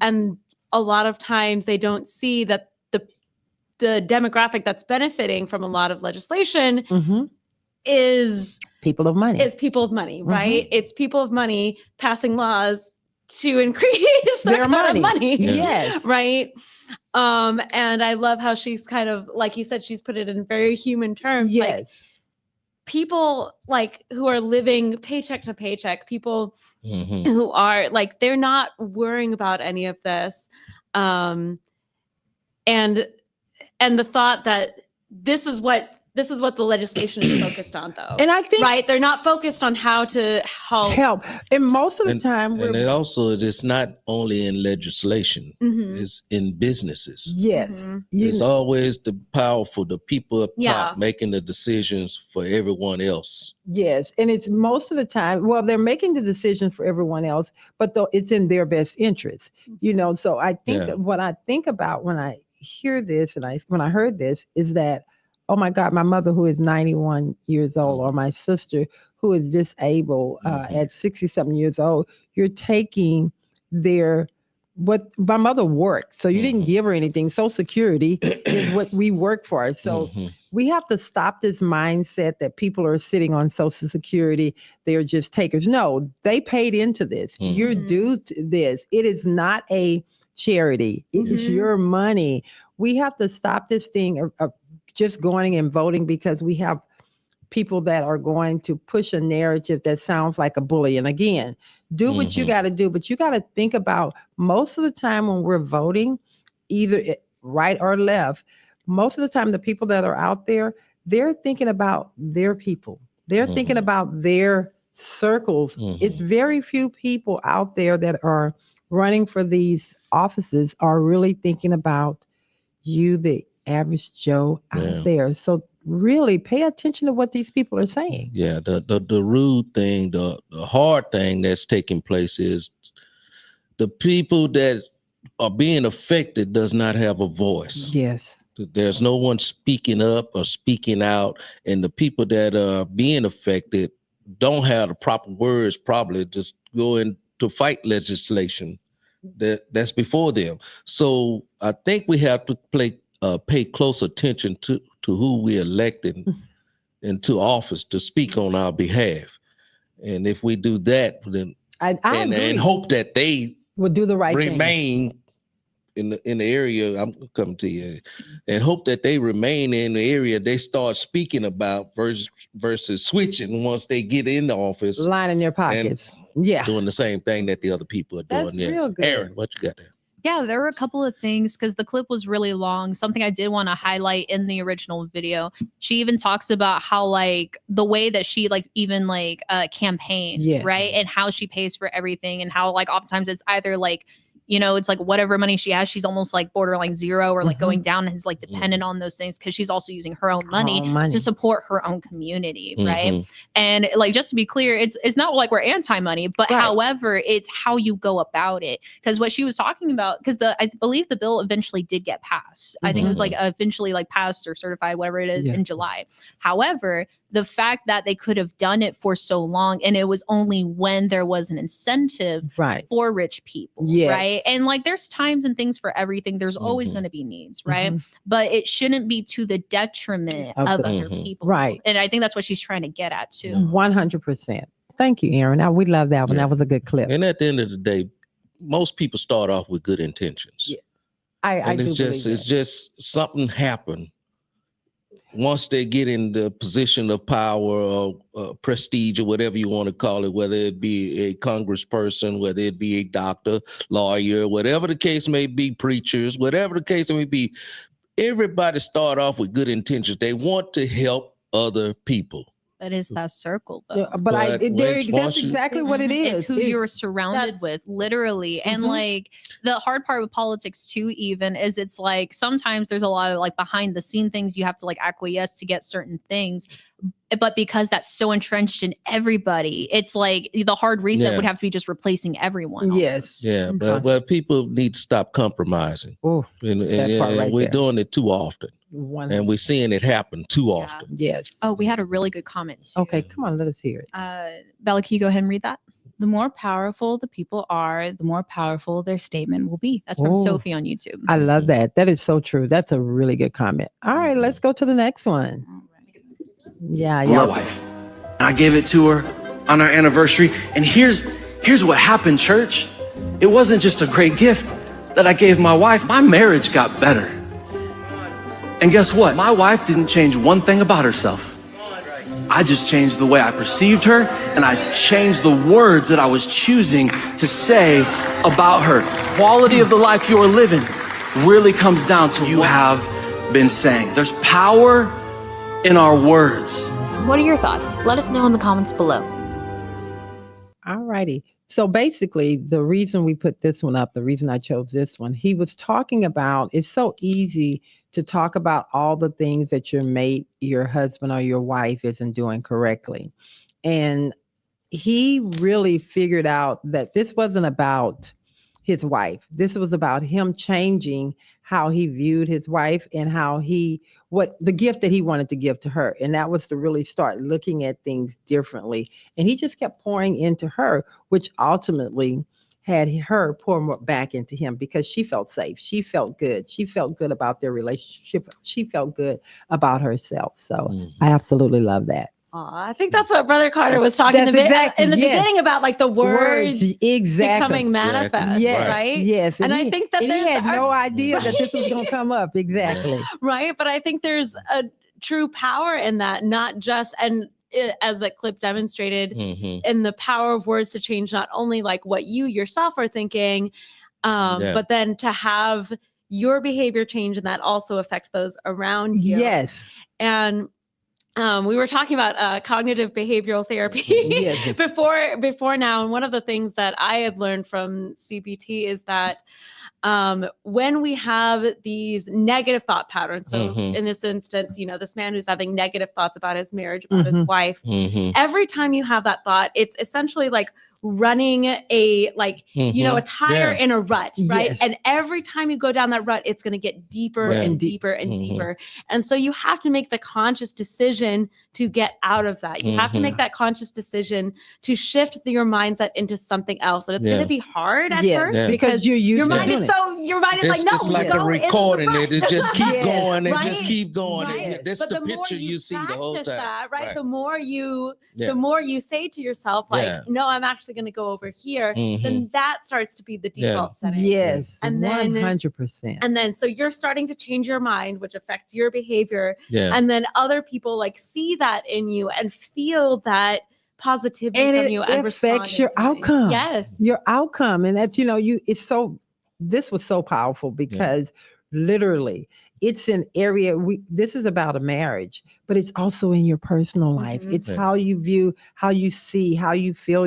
And a lot of times they don't see that the demographic that's benefiting from a lot of legislation is people of money. It's people of money, right? It's people of money passing laws to increase their money. Yes. Right. And I love how she's kind of, like you said, she's put it in very human terms. Yes. Like people like who are living paycheck to paycheck, people who are like, they're not worrying about any of this. And the thought that this is what This is what the legislation is focused on, though. And I think right, they're not focused on how to help. And most of the time, and it also, it's not only in legislation; it's in businesses. Yes, it's always the powerful, the people up top making the decisions for everyone else. Yes, and it's most of the time. Well, they're making the decision for everyone else, but though it's in their best interest, So I think what I think about when I hear this, and when I heard this, is that, oh my God, my mother who is 91 years old, or my sister who is disabled at 60-something years old, you're taking what my mother worked. So you didn't give her anything. Social Security is what we work for. So we have to stop this mindset that people are sitting on Social Security. They're just takers. No, they paid into this. You're due to this. It is not a charity. It is your money. We have to stop this thing of just going and voting because we have people that are going to push a narrative that sounds like a bully. And again, do what you got to do, but you got to think about most of the time when we're voting, either right or left, most of the time the people that are out there, they're thinking about their people. They're thinking about their circles. It's very few people out there that are running for these offices are really thinking about you, the average Joe out there. So really pay attention to what these people are saying. Yeah, the rude thing, the hard thing that's taking place is the people that are being affected does not have a voice. Yes. There's no one speaking up or speaking out, and the people that are being affected don't have the proper words, probably just go in to fight legislation that's before them. So I think we have to pay close attention to who we elected into office to speak on our behalf. And if we do that, then and hope that they will do the right thing. Remain in the area, I'm coming to you, and hope that they remain in the area they start speaking about versus switching once they get in the office. Lining their pockets. Doing the same thing that the other people are doing. That's real good. Aaron, what you got there? Yeah, there were a couple of things because the clip was really long. Something I did want to highlight in the original video. She even talks about how like the way that she campaigns, right? And how she pays for everything and how like oftentimes it's either like, it's like whatever money she has, she's almost like borderline zero or like going down and is like dependent on those things because she's also using her own money to support her own community, right? And like just to be clear, it's not like we're anti-money, but however, it's how you go about it. Because what she was talking about, because I believe the bill eventually did get passed. I think it was like eventually like passed or certified, whatever it is, in July. However, the fact that they could have done it for so long and it was only when there was an incentive for rich people, right? And like there's times and things for everything. There's always going to be needs, right? But it shouldn't be to the detriment of other people. Right. And I think that's what she's trying to get at too. 100%. Thank you, Aaron. Now we love that one. That was a good clip. And at the end of the day, most people start off with good intentions. Yeah. I it's just something happened. Once they get in the position of power or prestige or whatever you want to call it, whether it be a congressperson, whether it be a doctor, lawyer, whatever the case may be, preachers, whatever the case may be, everybody start off with good intentions. They want to help other people. That is that circle, though. Yeah, but that's exactly what it is. It's who you're surrounded with, literally. And like the hard part with politics too, even is it's like sometimes there's a lot of like behind the scene things you have to like acquiesce to get certain things. But because that's so entrenched in everybody, it's like the hard reset would have to be just replacing everyone. Yes. Yeah, but people need to stop compromising. Oh, and we're doing it too often. And we're seeing it happen too often. Yes. Oh, we had a really good comment too. Okay, come on, let us hear it. Bella, can you go ahead and read that? The more powerful the people are, the more powerful their statement will be. That's from Sophie on YouTube. I love that. That is so true. That's a really good comment. All right, let's go to the next one. Yeah. My wife. And I gave it to her on our anniversary. And here's what happened, church. It wasn't just a great gift that I gave my wife. My marriage got better. And guess what? My wife didn't change one thing about herself. I just changed the way I perceived her, and I changed the words that I was choosing to say about her. Quality of the life you are living really comes down to what you have been saying. There's power in our words. What are your thoughts? Let us know in the comments below. All righty. So basically, the reason we put this one up, the reason I chose this one, he was talking about, it's so easy to talk about all the things that your mate, your husband, or your wife isn't doing correctly. And he really figured out that this wasn't about his wife. This was about him changing how he viewed his wife and what the gift that he wanted to give to her. And that was to really start looking at things differently. And he just kept pouring into her, which ultimately had her pour more back into him because she felt safe. She felt good. She felt good about their relationship. She felt good about herself. So I absolutely love that. I think that's what Brother Carter was talking in the beginning about, like the words becoming manifest, right? Yes. And I think that he had no idea that this was going to come up. Exactly. Right. But I think there's a true power in that, not just, as that clip demonstrated, in the power of words to change not only like what you yourself are thinking, but then to have your behavior change and that also affect those around you. Yes. And we were talking about cognitive behavioral therapy before now. And one of the things that I had learned from CBT is that when we have these negative thought patterns, so in this instance, this man who's having negative thoughts about his marriage, about his wife, every time you have that thought, it's essentially like running a tire in a rut, right? Yes. And every time you go down that rut, it's going to get deeper and deeper and deeper. And so you have to make the conscious decision to get out of that. You have to make that conscious decision to shift your mindset into something else. And it's going to be hard at first because your mind is like, no, it's like a recording it. It just keep going and right? just keep going. Right. That's the picture you see the whole time. That, right? The more you say to yourself, like, no, I'm actually going to go over here, then that starts to be the default setting. Yes, and then 100%. And then so you're starting to change your mind, which affects your behavior. Yeah. And then other people like see that in you and feel that positivity and from it you and affects your outcome. Yes, your outcome, and that's this was so powerful because literally it's an area this is about a marriage, but it's also in your personal life. It's how you view, how you see, how you feel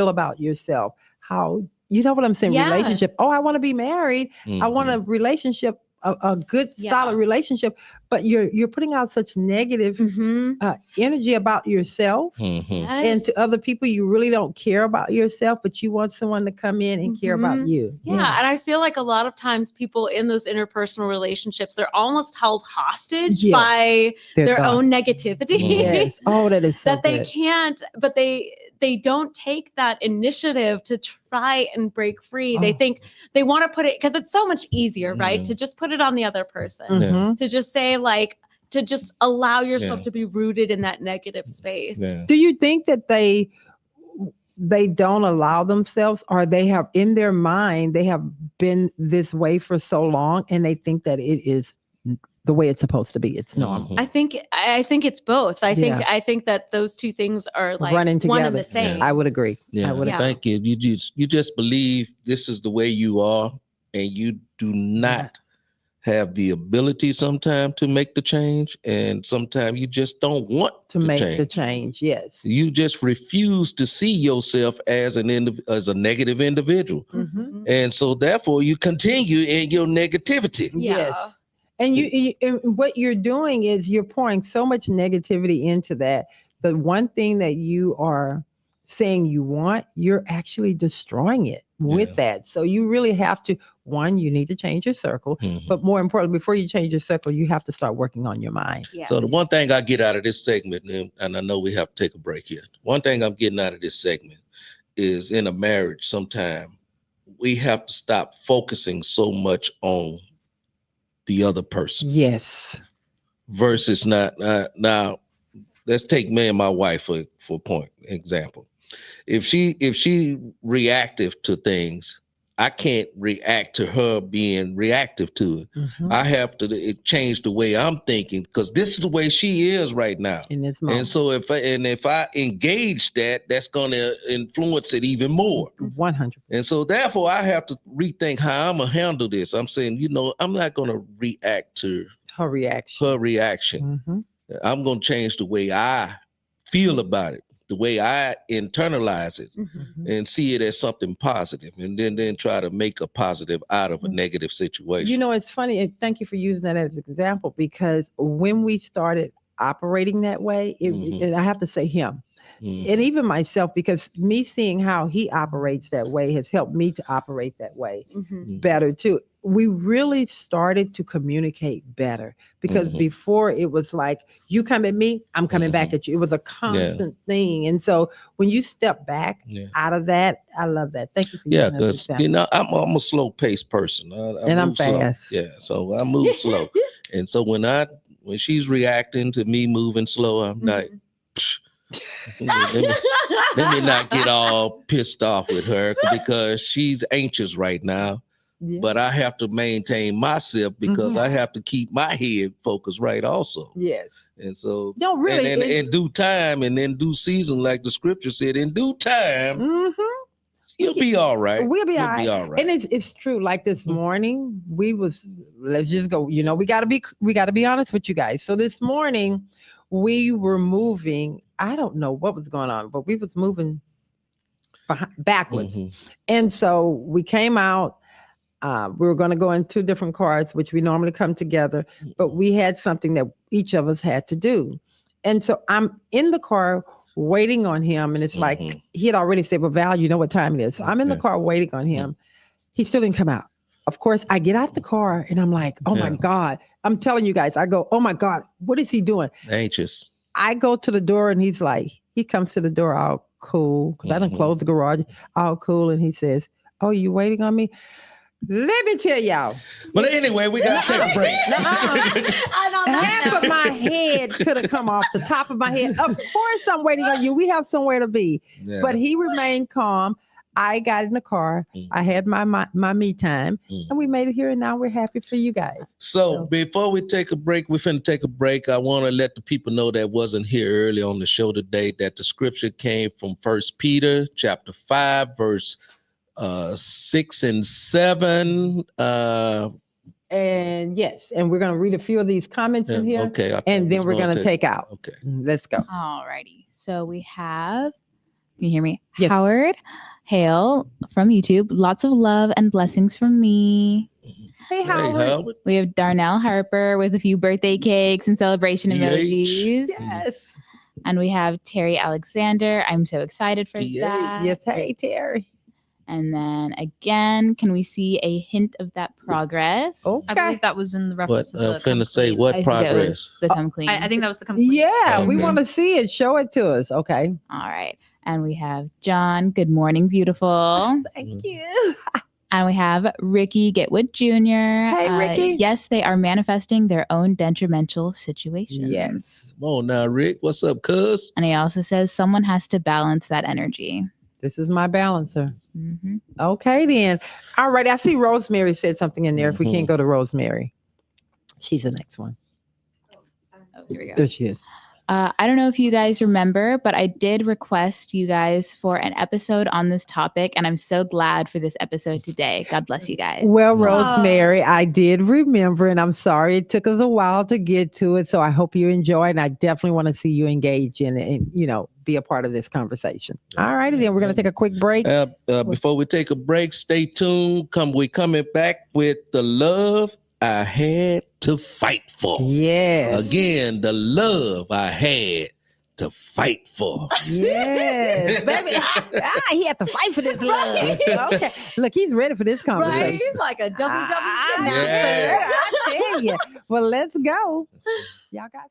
about yourself, how, you know what I'm saying? Relationship. Oh, I want to be married. I want a relationship, a good solid relationship, but you're putting out such negative energy about yourself and to other people. You really don't care about yourself, but you want someone to come in and care about you. And I feel like a lot of times people in those interpersonal relationships, they're almost held hostage by their own negativity. Yes. Oh, that is so that they can't, but they don't take that initiative to try and break free. They think they want to put it, because it's so much easier, right? To just put it on the other person, to just say like, to just allow yourself to be rooted in that negative space. Do you think that they don't allow themselves, or they have in their mind, they have been this way for so long and they think that it is the way it's supposed to be? It's normal. I think it's both. I think that those two things are like running together. One and the same. I would agree. Yeah, I would agree. Thank you. You just believe this is the way you are, and you do not have the ability sometimes to make the change, and sometimes you just don't want to make change. the change. Yes, you just refuse to see yourself as a negative individual, and so therefore you continue in your negativity. Yes. And you and what you're doing is you're pouring so much negativity into that. The one thing that you are saying you want, you're actually destroying it with that. So you really have to, you need to change your circle. But more importantly, before you change your circle, you have to start working on your mind. So the one thing I get out of this segment, and I know we have to take a break here. One thing I'm getting out of this segment is, in a marriage, sometimes we have to stop focusing so much on the other person. Yes. Versus now, let's take me and my wife for point example. If she reactive to things, I can't react to her being reactive to it. I have to change the way I'm thinking, because this is the way she is right now. In this moment. And so if I engage that's going to influence it even more. 100. And so therefore I have to rethink how I'm going to handle this. I'm saying, I'm not going to react to her reaction. I'm going to change the way I feel about it, the way I internalize it, and see it as something positive, and then try to make a positive out of a negative situation. You know, it's funny, and thank you for using that as an example, because when we started operating that way, and I have to say him, and even myself, because me seeing how he operates that way has helped me to operate that way better too. We really started to communicate better, because before it was like, you come at me, I'm coming back at you. It was a constant thing. And so when you step back out of that, I love that. Thank you for using that because example. you know, I'm a slow paced person. And I'm slow. fast. Yeah, so I move slow. And so when she's reacting to me moving slow, I'm like, let me not get all pissed off with her, because she's anxious right now. But I have to maintain myself, because I have to keep my head focused right also. Yes. And so really, and in due time and in due season, like the scripture said, in due time, you'll be all right. We'll be all You'll right. And it's true. Like this morning, let's just go, you know, we gotta be honest with you guys. So this morning we were moving. I don't know what was going on, but we was moving backwards. And so we came out. We were going to go in 2 different cars, which we normally come together, but we had something that each of us had to do. And so I'm in the car waiting on him. And it's like, he had already said, well, Val, you know what time it is. So I'm in the car waiting on him. He still didn't come out. Of course, I get out the car and I'm like, oh my God. I'm telling you guys, I go, oh my God, what is he doing? Anxious. I go to the door and he's like, he comes to the door all cool, because I done closed the garage, all cool. And he says, oh, you waiting on me? Let me tell y'all. But anyway, we got to take a break. Half of my head could have come off the top of my head. Of course, I'm waiting on you. We have somewhere to be. Yeah. But he remained calm. I got in the car. I had my me time, and we made it here. And now we're happy for you guys. So before we take a break, we're finna take a break. I want to let the people know that wasn't here early on the show today that the scripture came from 1 Peter chapter 5, verse 6 and 7. And yes, and we're going to read a few of these comments in here. Okay. And then we're going to take out. Okay. Let's go. All righty. So we have, can you hear me? Yes. Howard Hale from YouTube. Lots of love and blessings from me. Hey, Howard. We have Darnell Harper with a few birthday cakes and celebration emojis. Yes. And we have Terry Alexander. I'm so excited for that. Yes. Hey, Terry. And then again, can we see a hint of that progress? Okay. I believe that was in the reference to the I'm finna say what progress? The come clean. I think that was the complete. Yeah, we want to see it. Show it to us. Okay. All right. And we have John. Good morning, beautiful. Thank you. And we have Ricky Getwood Jr. Hey, Ricky. Yes, they are manifesting their own detrimental situation. Yes. Come on now, Rick. What's up, cuz? And he also says someone has to balance that energy. This is my balancer. Okay, then. All right. I see Rosemary said something in there. If we can't go to Rosemary, she's the next one. Oh, here we go. There she is. I don't know if you guys remember, but I did request you guys for an episode on this topic, and I'm so glad for this episode today. God bless you guys. Well, Rosemary, I did remember, and I'm sorry it took us a while to get to it. So I hope you enjoy, and I definitely want to see you engage in it and, you know, be a part of this conversation. All righty, then we're going to take a quick break. Before we take a break, stay tuned. We're coming back with the love I had to fight for. Yes. Again, the love I had to fight for. Yes. Baby, he had to fight for this love. Okay. Look, he's ready for this conversation. Right? He's like a WWE announcer. Yeah. I tell you. Well, let's go. Y'all got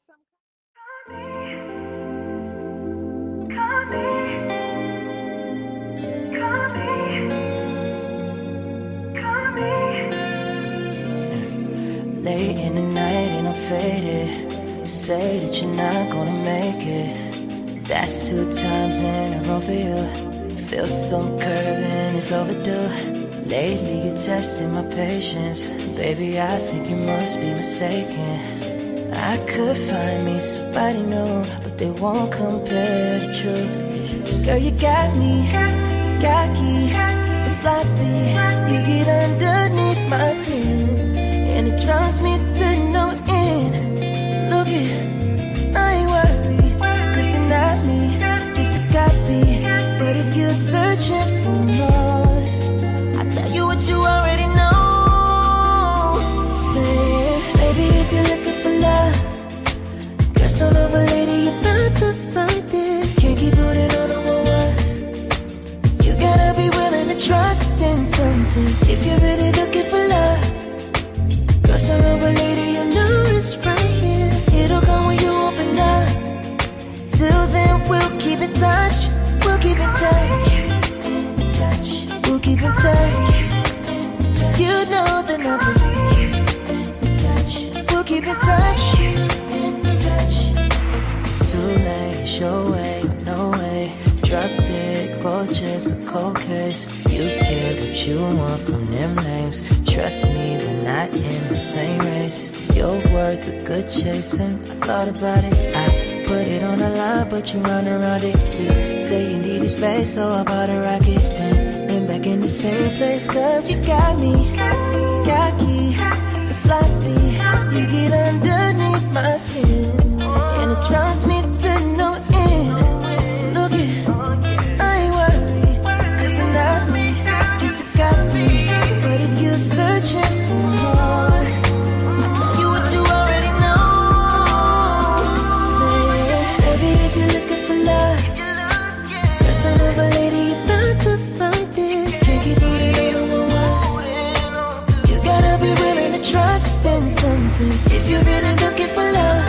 Late in the night and I'm faded. You say that you're not gonna make it. That's 2 times in a row for you. Feel some curving is overdue. Lately you're testing my patience. Baby, I think you must be mistaken. I could find me somebody new, but they won't compare the truth. Girl, you got me cocky, but sloppy. You get underneath my skin, and it drives me to no end. Look it, something. If you're really looking for love, trust an over lady, you know it's right here. It'll come when you open up. Till then, we'll keep in touch. We'll keep in touch. We'll keep in touch. You know the number. We'll keep in touch. It's too late, show way, no way. Drop dead, gorgeous, a cold case. You get what you want from them names. Trust me, we're not in the same race. You're worth a good chasing. I thought about it, I put it on the line, but you run around it. You say you needed space, so I bought a rocket. Then back in the same place, cause you got me cocky, sloppy. You get underneath my skin, and it drives me to no end. Look it, I ain't worried, cause they're not me, just a copy. But if you're searching for more, I'll tell you what you already know. Say, baby, if you're looking for love, there's another lady you're bound to find it. Can't keep holding on to what. You gotta be willing to trust in something. If you're really looking for love,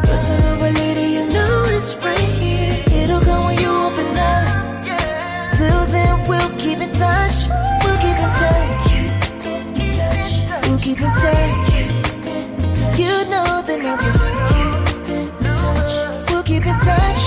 there's another lady, you know it's right here. It'll come when you open up. Till then, we'll keep in touch. We'll keep in touch. We'll keep in touch. You know the number. We'll keep in touch.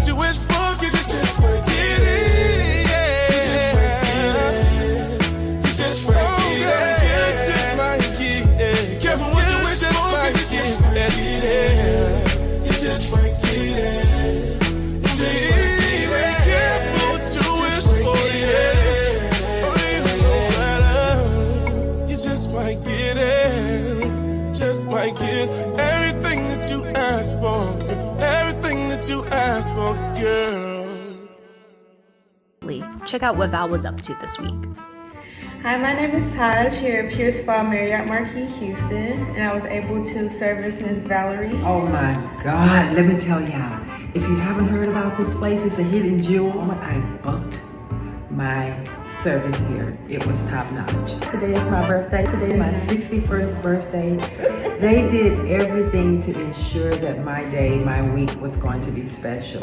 what you wish for, 'cause you just might get it. You just might get it. You just might get it. Careful what you wish for, 'cause you just might get it. You just might get it. Be careful what you wish for, yeah. Oh, you just might get it. Just might get everything that you asked for. Everything that you asked for, girl. Check out what Val was up to this week. Hi, my name is Taj here at Pure Spa Marriott Marquis, Houston, and I was able to service Miss Valerie. Oh my God, let me tell y'all, if you haven't heard about this place, it's a hidden jewel. I booked my service here. It was top notch. Today is my birthday. Today is my 61st birthday. They did everything to ensure that my day, my week was going to be special.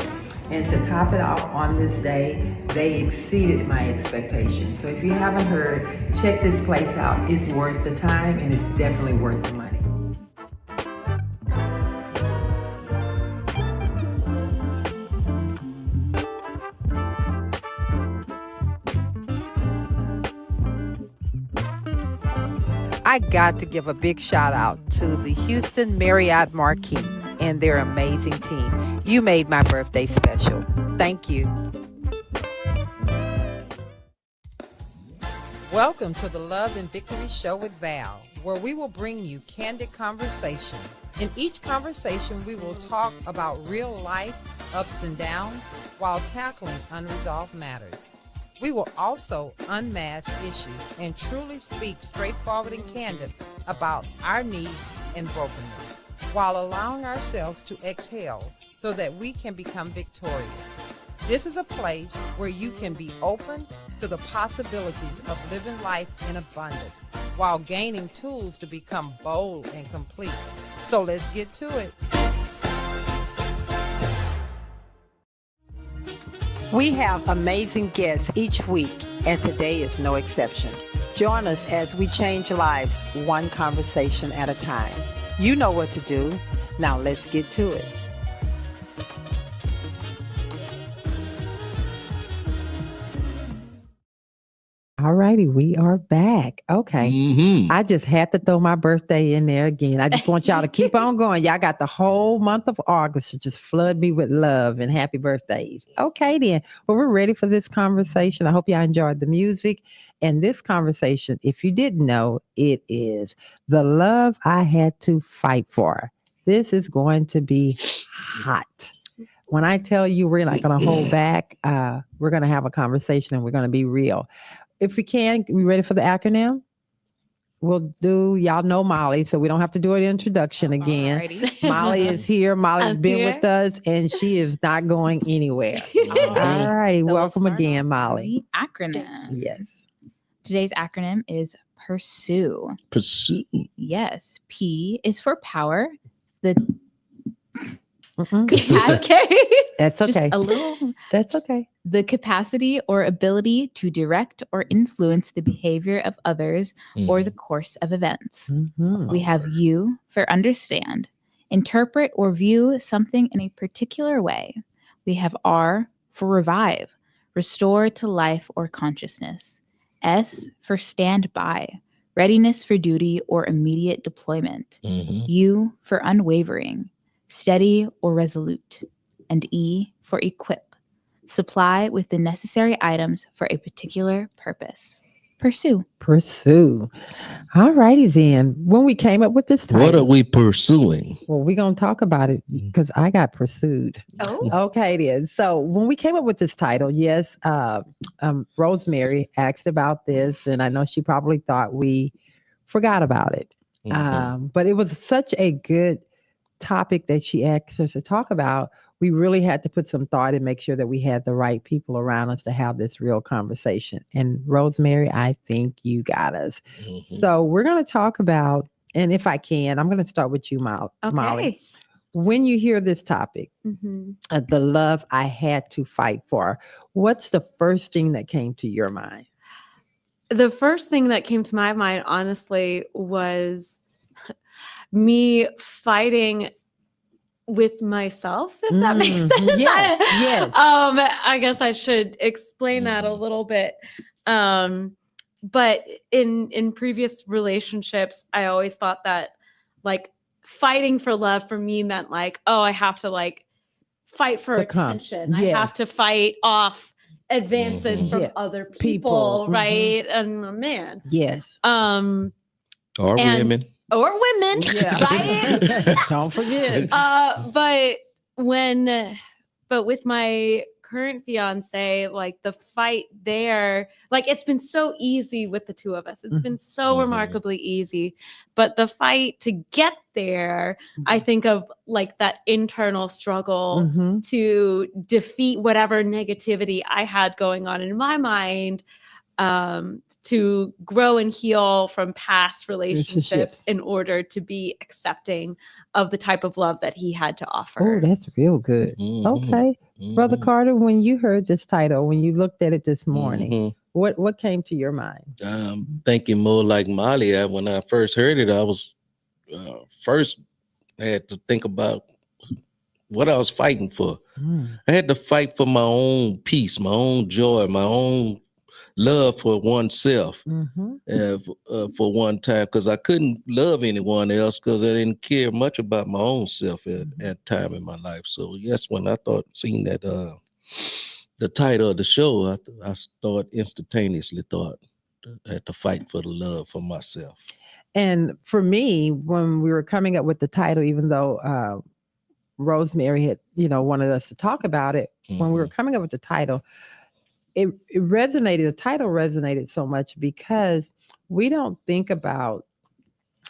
And to top it off on this day, they exceeded my expectations. So if you haven't heard, check this place out. It's worth the time and it's definitely worth the money. I got to give a big shout out to the Houston Marriott Marquis and their amazing team. You made my birthday special. Thank you. Welcome to the Love and Victory Show with Val, where we will bring you candid conversation. In each conversation, we will talk about real life ups and downs while tackling unresolved matters. We will also unmask issues and truly speak straightforward and candid about our needs and brokenness, while allowing ourselves to exhale so that we can become victorious. This is a place where you can be open to the possibilities of living life in abundance while gaining tools to become bold and complete. So let's get to it. We have amazing guests each week, and today is no exception. Join us as we change lives one conversation at a time. You know what to do. Now let's get to it. All righty, we are back. Okay. I just had to throw my birthday in there again. I just want y'all to keep on going. Y'all got the whole month of August to just flood me with love and happy birthdays. Okay, then. Well, we're ready for this conversation. I hope y'all enjoyed the music. And this conversation, if you didn't know, it is the love I had to fight for. This is going to be hot. When I tell you we're not going to hold back, we're going to have a conversation and we're going to be real. If we can, we ready for the acronym? We'll do, y'all know Molly, so we don't have to do an introduction again. Alrighty. Molly is here. Molly's I'm been here. with us, and she is not going anywhere. All right. So Welcome we'll start again, off Molly. with the acronym. Yes. Today's acronym is PURSUE. Pursue. Yes. P is for power. The That's okay. Just a little. That's okay. The capacity or ability to direct or influence the behavior of others or the course of events. We have U for understand, interpret or view something in a particular way. We have R for revive, restore to life or consciousness. S for stand by, readiness for duty or immediate deployment. U for unwavering, steady or resolute. And E for equip, supply with the necessary items for a particular purpose. Pursue. Pursue. All righty then. When we came up with this title, What are we pursuing? well, we're going to talk about it because I got pursued. Oh. Okay, then. So when we came up with this title, yes, Rosemary asked about this, and I know she probably thought we forgot about it. But it was such a good topic that she asked us to talk about. We really had to put some thought and make sure that we had the right people around us to have this real conversation. And Rosemary, I think you got us. So we're going to talk about, and if I can, I'm going to start with you, Molly. When you hear this topic, the love I had to fight for, what's the first thing that came to your mind? The first thing that came to my mind, honestly, was me fighting with myself, if that makes sense. Yes, yes. I guess I should explain that a little bit. But in previous relationships, I always thought that like fighting for love for me meant like, oh, I have to like fight for attention. I have to fight off advances from other people, right? And man. Yes. Or women. Or women, right? Don't forget. But with my current fiance, like the fight there, like it's been so easy with the two of us. It's been so remarkably easy. But the fight to get there, I think of like that internal struggle to defeat whatever negativity I had going on in my mind. To grow and heal from past relationships in order to be accepting of the type of love that he had to offer. Oh, that's real good. Okay. Brother Carter, when you heard this title, when you looked at it this morning, what came to your mind? Thinking more like Molly. When I first heard it, I was first had to think about what I was fighting for. I had to fight for my own peace, my own joy, my own love for oneself for one time, because I couldn't love anyone else because I didn't care much about my own self at time in my life. So yes, when I seen that the title of the show, I instantaneously thought I had to fight for the love for myself. And for me, when we were coming up with the title, even though Rosemary had wanted us to talk about it, when we were coming up with the title, it resonated. The title resonated so much because we don't think about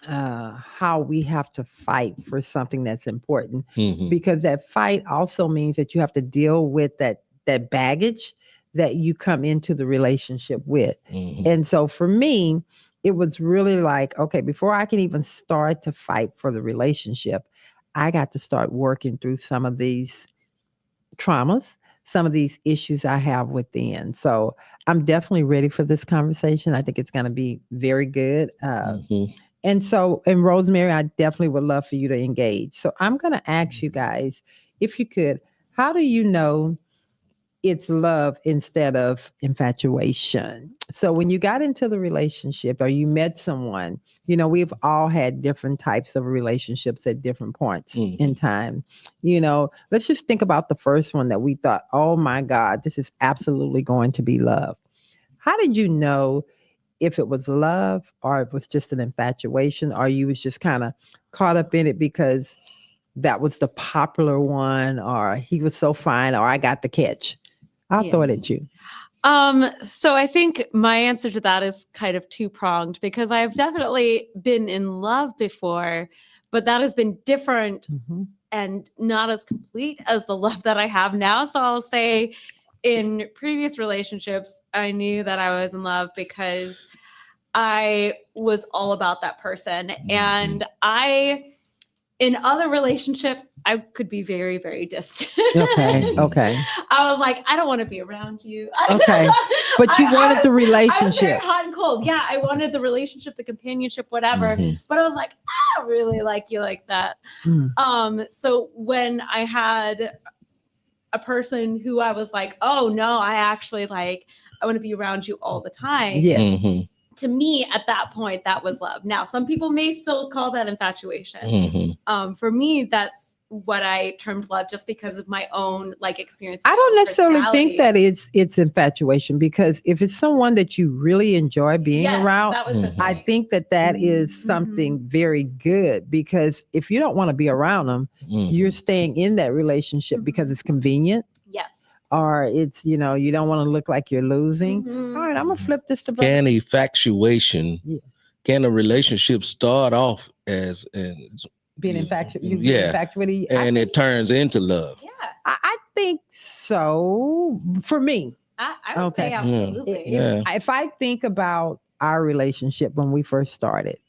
how we have to fight for something that's important, because that fight also means that you have to deal with that baggage that you come into the relationship with. And so for me, it was really like, okay, before I can even start to fight for the relationship, I got to start working through some of these traumas, some of these issues I have within. So I'm definitely ready for this conversation. I think it's going to be very good. And Rosemary, I definitely would love for you to engage. So I'm going to ask you guys, if you could, how do you know it's love instead of infatuation? So when you got into the relationship or you met someone, we've all had different types of relationships at different points in time. Let's just think about the first one that we thought, oh my God, this is absolutely going to be love. How did you know if it was love or if it was just an infatuation, or you was just kind of caught up in it because that was the popular one, or he was so fine, or I got the catch? I'll throw it at you. So I think my answer to that is kind of two-pronged, because I've definitely been in love before, but that has been different and not as complete as the love that I have now. So I'll say in previous relationships, I knew that I was in love because I was all about that person. And in other relationships, I could be very, very distant. Okay. I was like, I don't want to be around you. Okay. But you wanted the relationship. I was very hot and cold. Yeah, I wanted the relationship, the companionship, whatever. But I was like, I don't really like you like that. So when I had a person who I was like, oh no, I want to be around you all the time. Yeah. To me, at that point, that was love. Now, some people may still call that infatuation. For me, that's what I termed love, just because of my own experience. I don't necessarily think that it's infatuation, because if it's someone that you really enjoy being around, I think that is something very good, because if you don't want to be around them, you're staying in that relationship because it's convenient. Yes. Or it's, you don't want to look like you're losing. All right, I'm going to flip this to Brother. Can a relationship start off as being infatuated? And it turns into love? Yeah. I think so. For me. I would say absolutely. If I think about our relationship when we first started.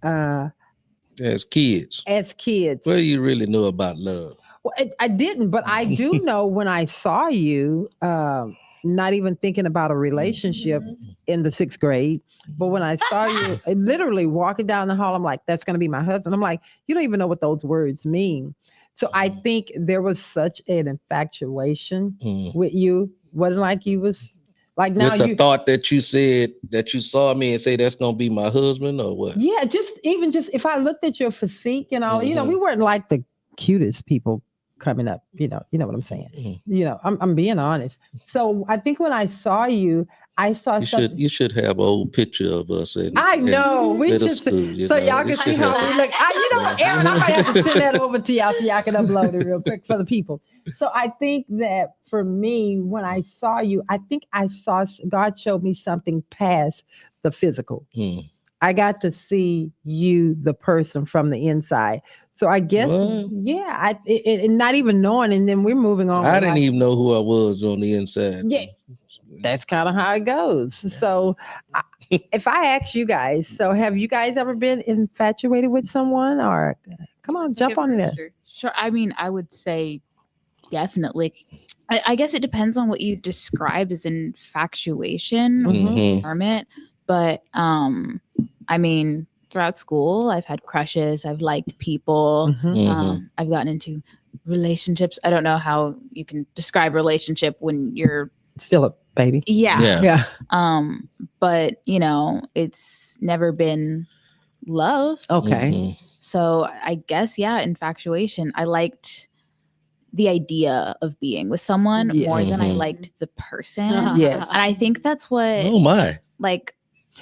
As kids. What do you really know about love? Well, I didn't, but I do know when I saw you, not even thinking about a relationship in the 6th grade, but when I saw you literally walking down the hall, I'm like, that's going to be my husband. I'm like, you don't even know what those words mean. So I think there was such an infatuation with you. Wasn't like you was like now with the thought that you said that you saw me and say that's gonna be my husband or what? Yeah, just if I looked at your physique and all, we weren't like the cutest people coming up. You know what I'm saying. I'm being honest. So I think when I saw you, I saw something. You should have an old picture of us. I know we should, school, so y'all can see how we look. Aaron, I might have to send that over to y'all so y'all can upload it real quick for the people. So I think that for me, when I saw you, I think I saw God showed me something past the physical. I got to see you, the person from the inside. So I guess, and not even knowing, and then we're moving on. I didn't even know who I was on the inside. Yeah, that's kind of how it goes. So if I ask you guys, so have you guys ever been infatuated with someone, or come on, jump on it? Sure. I mean, I would say definitely. I guess it depends on what you describe as infatuation or charm. But I mean, throughout school, I've had crushes. I've liked people. I've gotten into relationships. I don't know how you can describe relationship when you're still a baby. Yeah. But it's never been love. Okay. So I guess, infatuation. I liked the idea of being with someone more than I liked the person. Yes. And I think that's what. Oh my. Like,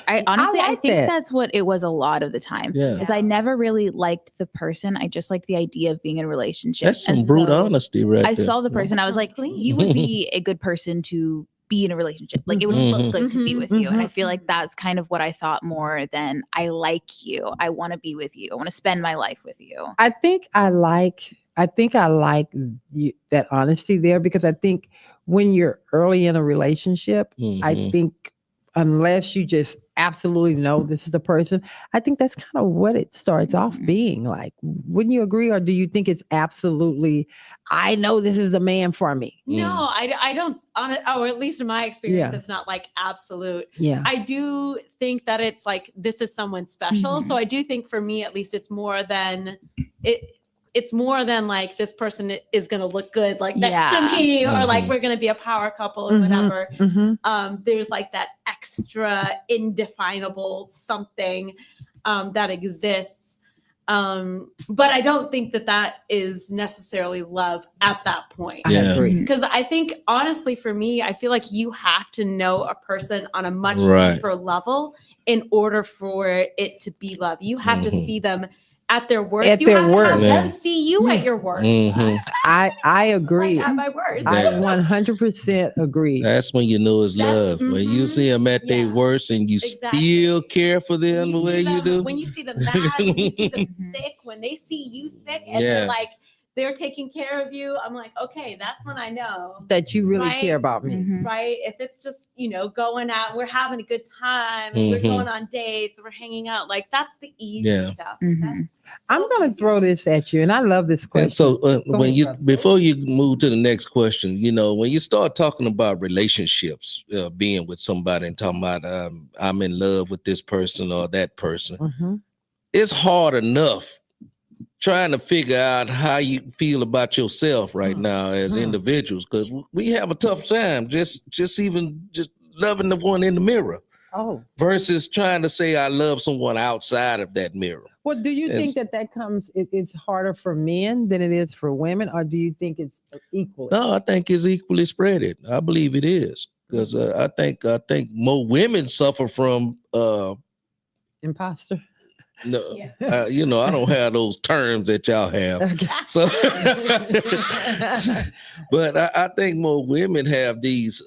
I honestly, I think that. that's what it was a lot of the time. Is I never really liked the person. I just liked the idea of being in a relationship. That's some brute honesty, right? I there. saw the person. I was like, you would be a good person to be in a relationship. Like, it would look good to be with you. And I feel like that's kind of what I thought more than I like you. I want to be with you. I want to spend my life with you. I think I like that honesty there, because I think when you're early in a relationship, I think unless you just absolutely know this is the person, I think that's kind of what it starts off being like. Wouldn't you agree? Or do you think it's absolutely, I know this is the man for me? No, I don't, or at least in my experience, it's not like absolute. Yeah. I do think that it's like, this is someone special. So I do think for me, at least, it's more than it's more than like this person is going to look good like next to me, or like we're going to be a power couple or whatever. There's like that extra indefinable something that exists. But I don't think that is necessarily love at that point. I agree. Because I think, honestly, for me, I feel like you have to know a person on a much deeper level in order for it to be love. You have to see them at their worst. At you their have worst. to have them see you at your worst. I agree. Like at my worst. I 100% agree. That's when you know it's love. When you see them at their worst and you still care for them the way you do. When you see them mad, when you see them sick, when they see you sick and they're like, they're taking care of you, I'm like, okay, that's when I know that you really care about me. Right? If it's just, going out, we're having a good time, and we're going on dates, we're hanging out, like that's the easy stuff. I'm going to throw this at you, and I love this question. And so before you move to the next question, when you start talking about relationships, being with somebody and talking about I'm in love with this person or that person, it's hard enough trying to figure out how you feel about yourself right now as individuals, because we have a tough time just loving the one in the mirror versus trying to say I love someone outside of that mirror. Well, do you think that comes, it's harder for men than it is for women, or do you think it's equal? No, I think it's equally spread. I believe it is, because I think more women suffer from imposter. No, I don't have those terms that y'all have. So, but I think more women have these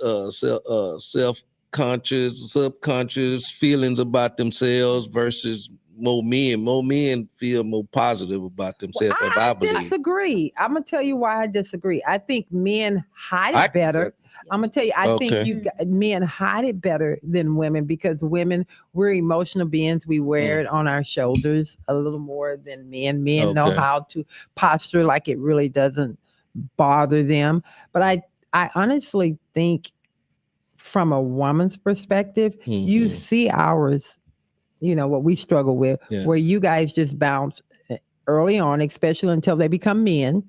self-conscious, subconscious feelings about themselves versus more men. More men feel more positive about themselves. I believe. Disagree. I'm gonna tell you why I disagree. I think men hide it better. I'm gonna tell you, I think men hide it better than women, because women, we're emotional beings. We wear it on our shoulders a little more than men. Men know how to posture like it really doesn't bother them. But I honestly think from a woman's perspective, you see ours, what we struggle with, where you guys just bounce early on, especially until they become men.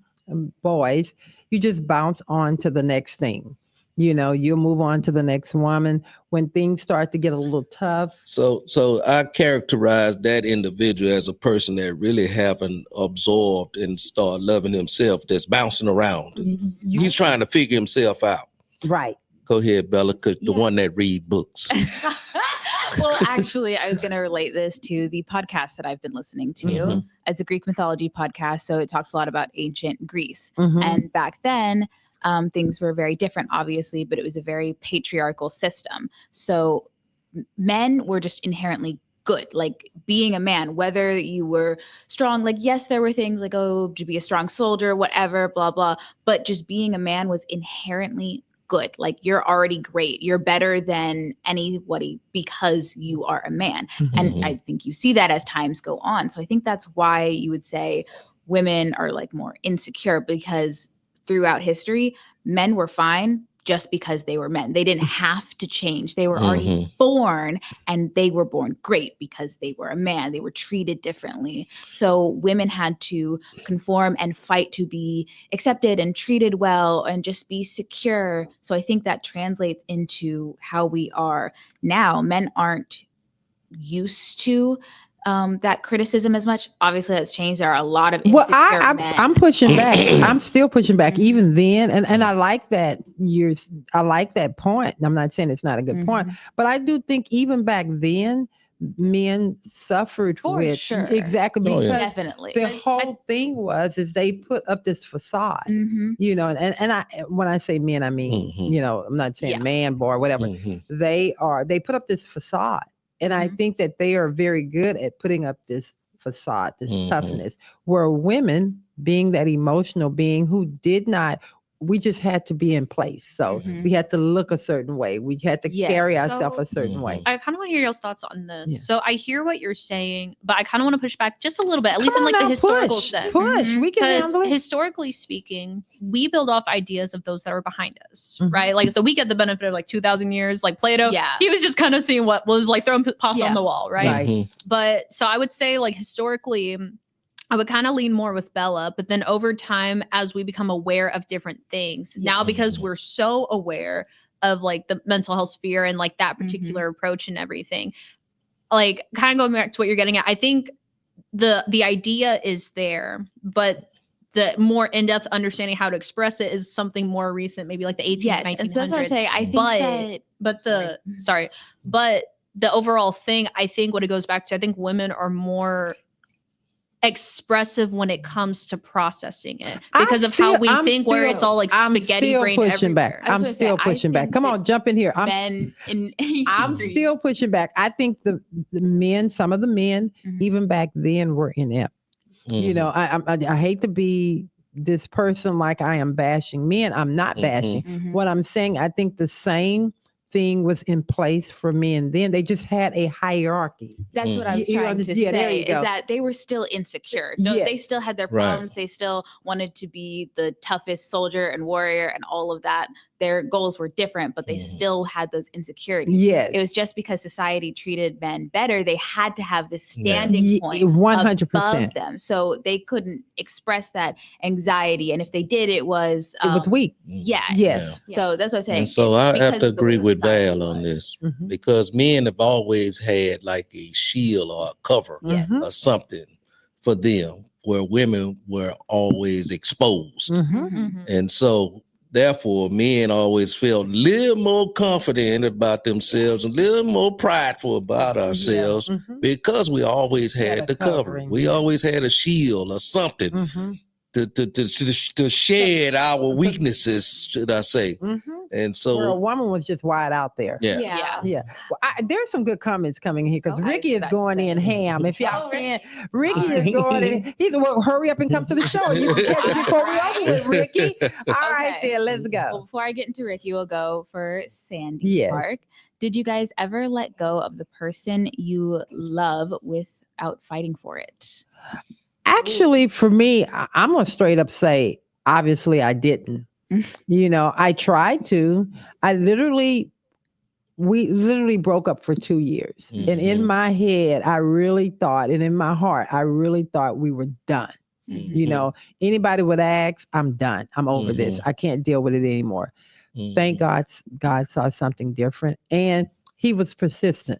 boys, you just bounce on to the next thing. You'll move on to the next woman when things start to get a little tough. So I characterize that individual as a person that really haven't absorbed and start loving himself, that's bouncing around. He's trying to figure himself out. Right. Go ahead, Bella, because the one that read books. Well, actually, I was going to relate this to the podcast that I've been listening to. It's a Greek mythology podcast, so it talks a lot about ancient Greece. And back then, things were very different, obviously, but it was a very patriarchal system. So men were just inherently good, like being a man, whether you were strong, like, yes, there were things like, oh, to be a strong soldier, whatever, blah, blah. But just being a man was inherently good. Like, you're already great. You're better than anybody because you are a man. And I think you see that as times go on. So I think that's why you would say women are like more insecure, because throughout history, men were fine just because they were men. They didn't have to change. They were already born, and they were born great because they were a man. They were treated differently. So women had to conform and fight to be accepted and treated well and just be secure. So I think that translates into how we are now. Men aren't used to that criticism as much. Obviously, that's changed. There are a lot of insecure men. I'm pushing back. I'm still pushing back even then, and I like that I like that point. I'm not saying it's not a good point, but I do think even back then, men suffered with sure. Exactly, because definitely the whole thing is they put up this facade, and I, when I say men, I mean I'm not saying man, boy, whatever. They put up this facade. And I think that they are very good at putting up this facade, this toughness, where women, being that emotional being who we just had to be in place. So we had to look a certain way. We had to carry ourselves a certain way. I kind of want to hear y'all's thoughts on this. Yeah. So I hear what you're saying, but I kind of want to push back just a little bit, at least in like the historical sense. Push. We can handle it. Historically speaking, we build off ideas of those that are behind us, right? Like, so we get the benefit of like 2,000 years, like Plato. Yeah. He was just kind of seeing what was like throwing pasta on the wall, right? But so I would say, like, historically, I would kind of lean more with Bella, but then over time, as we become aware of different things, now because we're so aware of like the mental health sphere and like that particular approach and everything, like kind of going back to what you're getting at, I think the idea is there, but the more in-depth understanding how to express it is something more recent, maybe like the 1800s, 1900s. And so that's what I'm saying. I think but the overall thing, I think what it goes back to, I think women are more expressive when it comes to processing it because of how we think, where it's all like spaghetti brain everywhere. I'm still pushing back. Come on, jump in here. I'm still pushing back. I think the men, some of the men, even back then, were inept. I hate to be this person like I am bashing men. I'm not bashing. What I'm saying, I think the same thing was in place for men then. They just had a hierarchy. That's what I was trying to say, is that they were still insecure. They still had their problems. They still wanted to be the toughest soldier and warrior and all of that. Their goals were different, but they still had those insecurities. Yes. It was just because society treated men better, they had to have this standing point 100% above them. So they couldn't express that anxiety. And if they did, it was weak. Yeah. Yes. So that's what I'm saying. And so I have to agree with Val on this because men have always had like a shield or a cover or something for them, where women were always exposed. And so therefore, men always felt a little more confident about themselves, a little more prideful about ourselves because we always had the covering. We always had a shield or something to shed our weaknesses, should I say. And so where a woman was just wide out there. Yeah. Well, there's some good comments coming in here because Ricky is going in ham. If y'all can, Ricky is going in. He's well, hurry up and come to the show. You can catch it before we over with, Ricky. All right, then let's go. Well, before I get into Ricky, we'll go for Sandy Park. Did you guys ever let go of the person you love without fighting for it? Actually, for me, I'm gonna straight up say, obviously, I didn't. I tried to. We literally broke up for 2 years. And in my head, I really thought, and in my heart, I really thought we were done. You know, anybody would ask, I'm done. I'm over this. I can't deal with it anymore. Thank God, God saw something different, and he was persistent.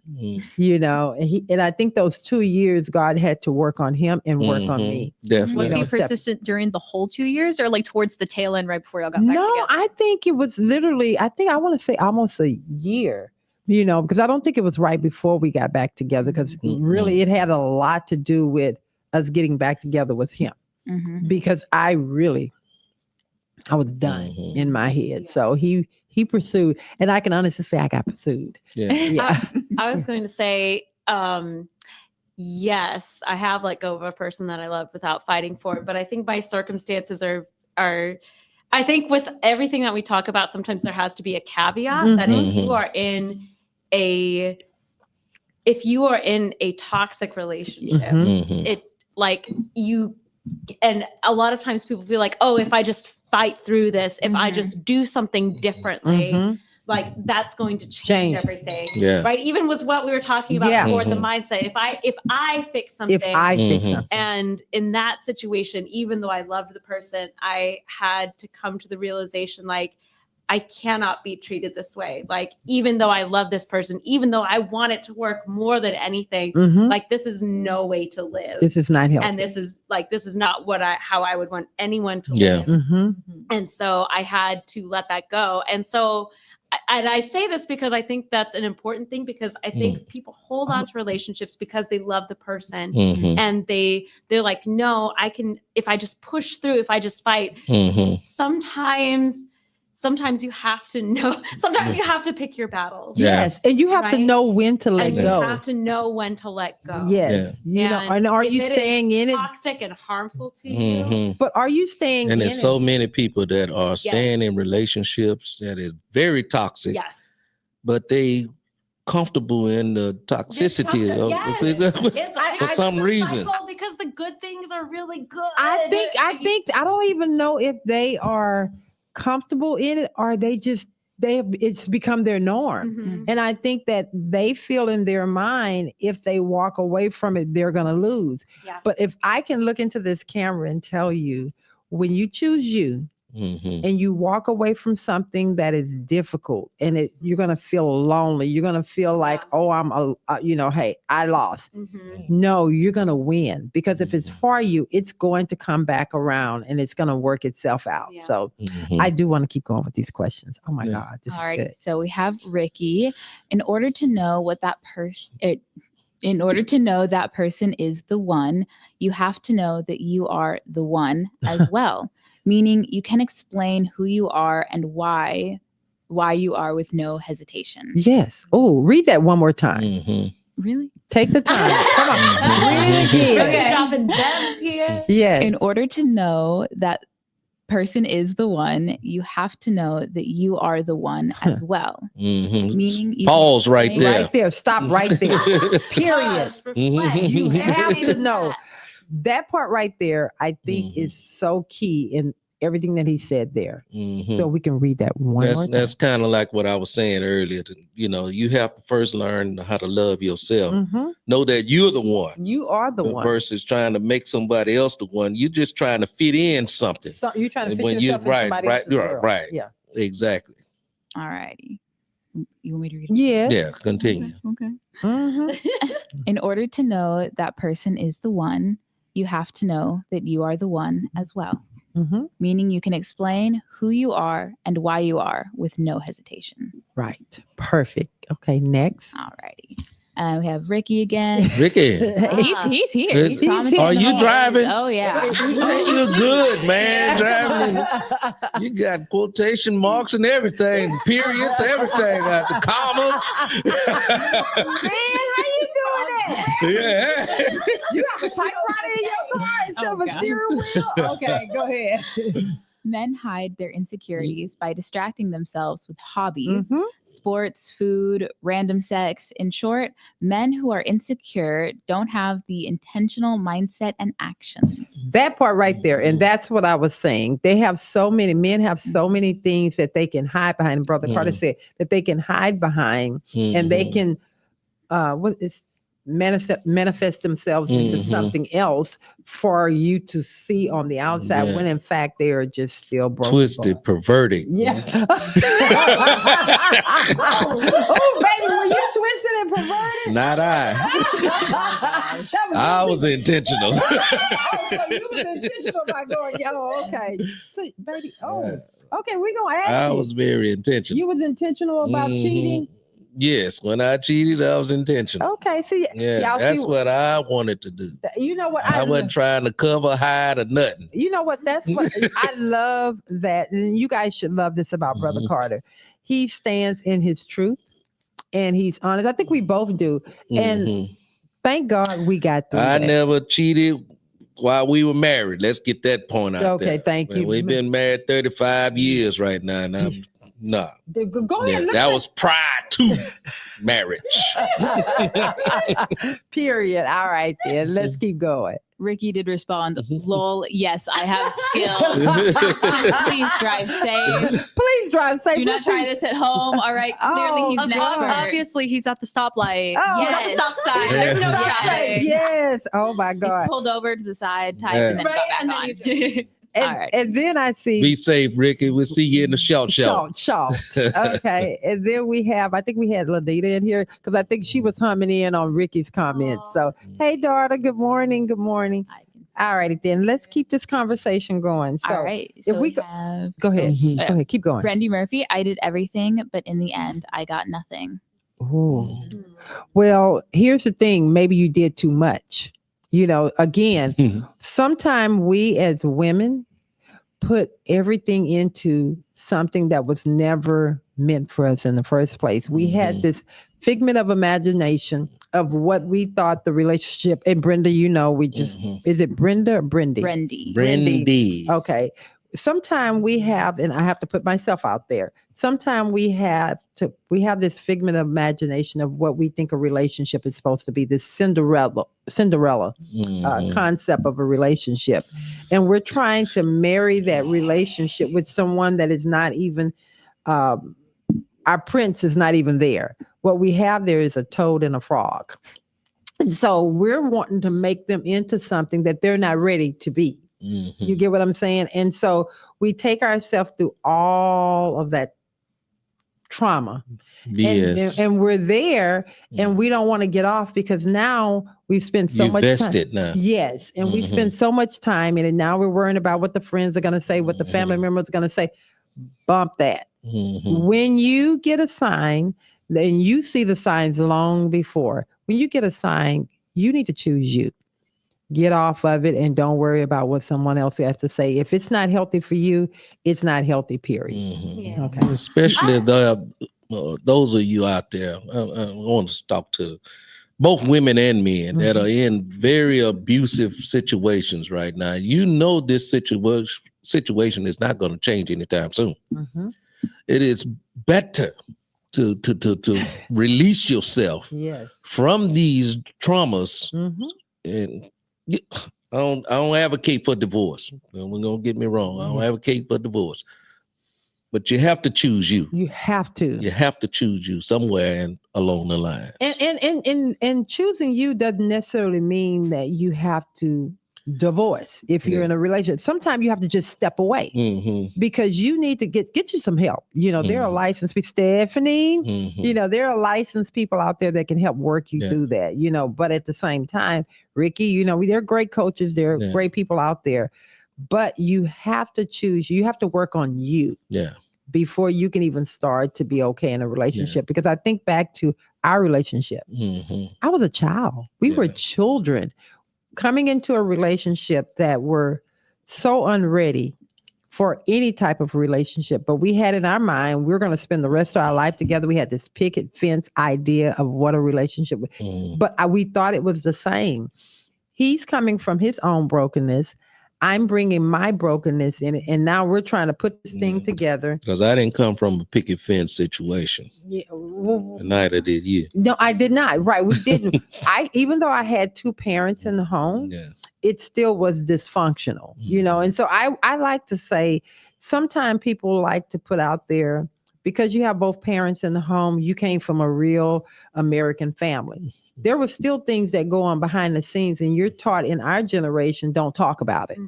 You know, and I think those 2 years God had to work on him and work on me. Definitely. Was he persistent during the whole 2 years, or like towards the tail end, right before y'all got back together? No, I think it was literally. I want to say almost a year. You know, because I don't think it was right before we got back together. Because really, it had a lot to do with us getting back together with him. Because I was done in my head. So he pursued, and I can honestly say I got pursued. I was going to say, yes, I have let go of a person that I love without fighting for it. But I think my circumstances are I think with everything that we talk about, sometimes there has to be a caveat that if you are in a toxic relationship, it like you, and a lot of times people feel like, oh, if I just fight through this, if I just do something differently, like that's going to change everything. Right. Even with what we were talking about before, the mindset, if I fix something, and in that situation, even though I loved the person, I had to come to the realization, like, I cannot be treated this way. Like, even though I love this person, even though I want it to work more than anything, like this is no way to live. This is not healthy. And this is not how I would want anyone to live. And so I had to let that go. And so, and I say this because I think that's an important thing, because I think people hold on to relationships because they love the person, and they're like, no, I can, if I just push through, if I just fight, sometimes you have to know, sometimes you have to pick your battles. Yes. And you have to know when to let go. You have to know when to let go. Yes. You know, and are you staying in it? Toxic and harmful to you. But are you staying in it? And there's so many people that are staying in relationships that is very toxic. Yes. But they comfortable in the toxicity for some reason. Because the good things are really good. I think I don't even know if they are comfortable in it, or it's become their norm. And I think that they feel in their mind, if they walk away from it, they're going to lose. But if I can look into this camera and tell you, when you choose you, and you walk away from something that is difficult, and you're going to feel lonely, you're going to feel like, oh, hey, I lost. No, you're going to win, because if it's for you, it's going to come back around and it's going to work itself out. So I do want to keep going with these questions. Oh my God. This is good. So we have Ricky. In order to know that person is the one, you have to know that you are the one as well. Meaning you can explain who you are and why you are with no hesitation. Yes. Oh, read that one more time. Really? Take the time. Come on. Read it again. Okay, dropping gems here. Yes. In order to know that person is the one, you have to know that you are the one as well. Meaning you pause right there. Right there. Stop right there. Period. You have to know. That part right there, I think, is so key in everything that he said there. So we can read that one more time. That's kind of like what I was saying earlier. You have to first learn how to love yourself. Know that you're the one. You are the one. Versus trying to make somebody else the one. You're just trying to fit in something. So you're trying to fit yourself in somebody else's world. Right. Yeah. Exactly. All righty. You want me to read it? Yes. Yeah, continue. Okay. In order to know that person is the one, you have to know that you are the one as well. Meaning you can explain who you are and why you are with no hesitation. Right. Perfect. Okay, next. All righty. We have Ricky again. Ricky. He's here. He's are you driving? Oh, yeah. You're good, man. Driving. You got quotation marks and everything. Periods, everything. Got the commas. Man, how you doing that? Yeah. You have a typewriter in your car instead of a steering wheel? Okay, go ahead. Men hide their insecurities by distracting themselves with hobbies, sports, food, random sex. In short, men who are insecure don't have the intentional mindset and actions. That part right there. And that's what I was saying. Men have so many things that they can hide behind. And Brother Carter said that they can hide behind, and they can, manifest themselves into something else for you to see on the outside, when in fact they are just still broken. Twisted, perverted. Yeah. Oh, baby, were you twisted and perverted? Not I. I was intentional. So you was intentional by going, okay. So, baby, okay, we're going to ask I you. was very intentional. You was intentional about cheating? Yes, when I cheated, I was intentional. Okay, see, that's what I wanted to do. You know what? I wasn't trying to cover, hide, or nothing. You know what? That's what I love that. And you guys should love this about Brother Carter. He stands in his truth and he's honest. I think we both do. And thank God we got through I that. never cheated while we were married. Let's get that point out there. Okay, thank you. We've been married 35 years right now. And I'm no. Go ahead. That was prior to marriage. Period. All right, then. Let's keep going. Ricky did respond, lol, yes, I have skills. Please drive safe. Please drive safe. Do not try this at home. All right, clearly he's an expert. Obviously, he's at the stoplight. He's at the stop sign. There's no traffic. Yes. Oh, my God. He pulled over to the side, typed, and then got back on. And then I see. Be safe, Ricky. We'll see you in the short. Okay. And then I think we had Lanita in here because I think she was humming in on Ricky's comments. So, hey, daughter, good morning. Good morning. All righty, then let's keep this conversation going. So, all right. So if we go ahead. Go ahead. Keep going. Brandy Murphy, I did everything, but in the end, I got nothing. Ooh. Well, here's the thing. Maybe you did too much. Again, sometimes we as women put everything into something that was never meant for us in the first place. We had this figment of imagination of what we thought the relationship, and Brenda, is it Brenda or Brendy? Brendy. Okay. Sometimes we have, and I have to put myself out there. Sometimes we have this figment of imagination of what we think a relationship is supposed to be, this Cinderella concept of a relationship. And we're trying to marry that relationship with someone that is not even, our prince is not even there. What we have there is a toad and a frog. And so we're wanting to make them into something that they're not ready to be. You get what I'm saying? And so we take ourselves through all of that trauma. Yes. And we're there and we don't want to get off because now we've spent so much time. Now. Yes. And we spend so much time in it. Now we're worrying about what the friends are going to say, what the family members are going to say. Bump that. When you get a sign, then you see the signs long before. When you get a sign, you need to choose you. Get off of it and don't worry about what someone else has to say. If it's not healthy for you, it's not healthy, period. Okay. Especially those of you out there, I want to talk to both women and men that are in very abusive situations right now. This situation is not going to change anytime soon. It is better to release yourself from these traumas and I don't advocate for divorce. We're gonna get me wrong. I don't advocate for divorce, but you have to choose you. You have to. You have to choose you somewhere along the line. And choosing you doesn't necessarily mean that you have to divorce if you're in a relationship. Sometimes you have to just step away because you need to get you some help. There are licensed people, Stephanie, there are licensed people out there that can help work you through that, but at the same time, Ricky, they're great coaches. There are great people out there, but you have to choose. You have to work on you before you can even start to be okay in a relationship. Because I think back to our relationship. I was a child. We were children coming into a relationship that were so unready for any type of relationship. But we had in our mind, we're going to spend the rest of our life together. We had this picket fence idea of what a relationship was. But we thought it was the same. He's coming from his own brokenness. I'm bringing my brokenness in it. And now we're trying to put this thing together. Because I didn't come from a picket fence situation. Neither did you. No, I did not. Right. We didn't. Even though I had two parents in the home, it still was dysfunctional, And so I like to say, sometimes people like to put out there, because you have both parents in the home, you came from a real American family. there were still things that go on behind the scenes, and you're taught in our generation, don't talk about it,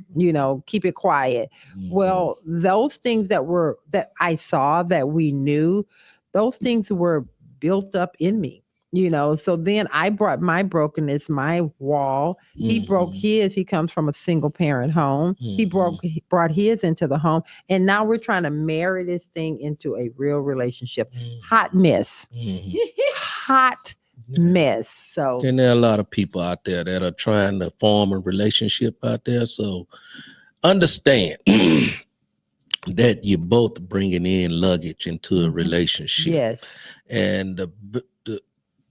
keep it quiet. Well, those things that I saw, that we knew, those things were built up in me. So then I brought my brokenness, my wall. He broke his. He comes from a single parent home. He brought his into the home. And now we're trying to marry this thing into a real relationship. Hot mess. Hot mess. So, and there are a lot of people out there that are trying to form a relationship out there. So understand that you're both bringing in luggage into a relationship. Yes. And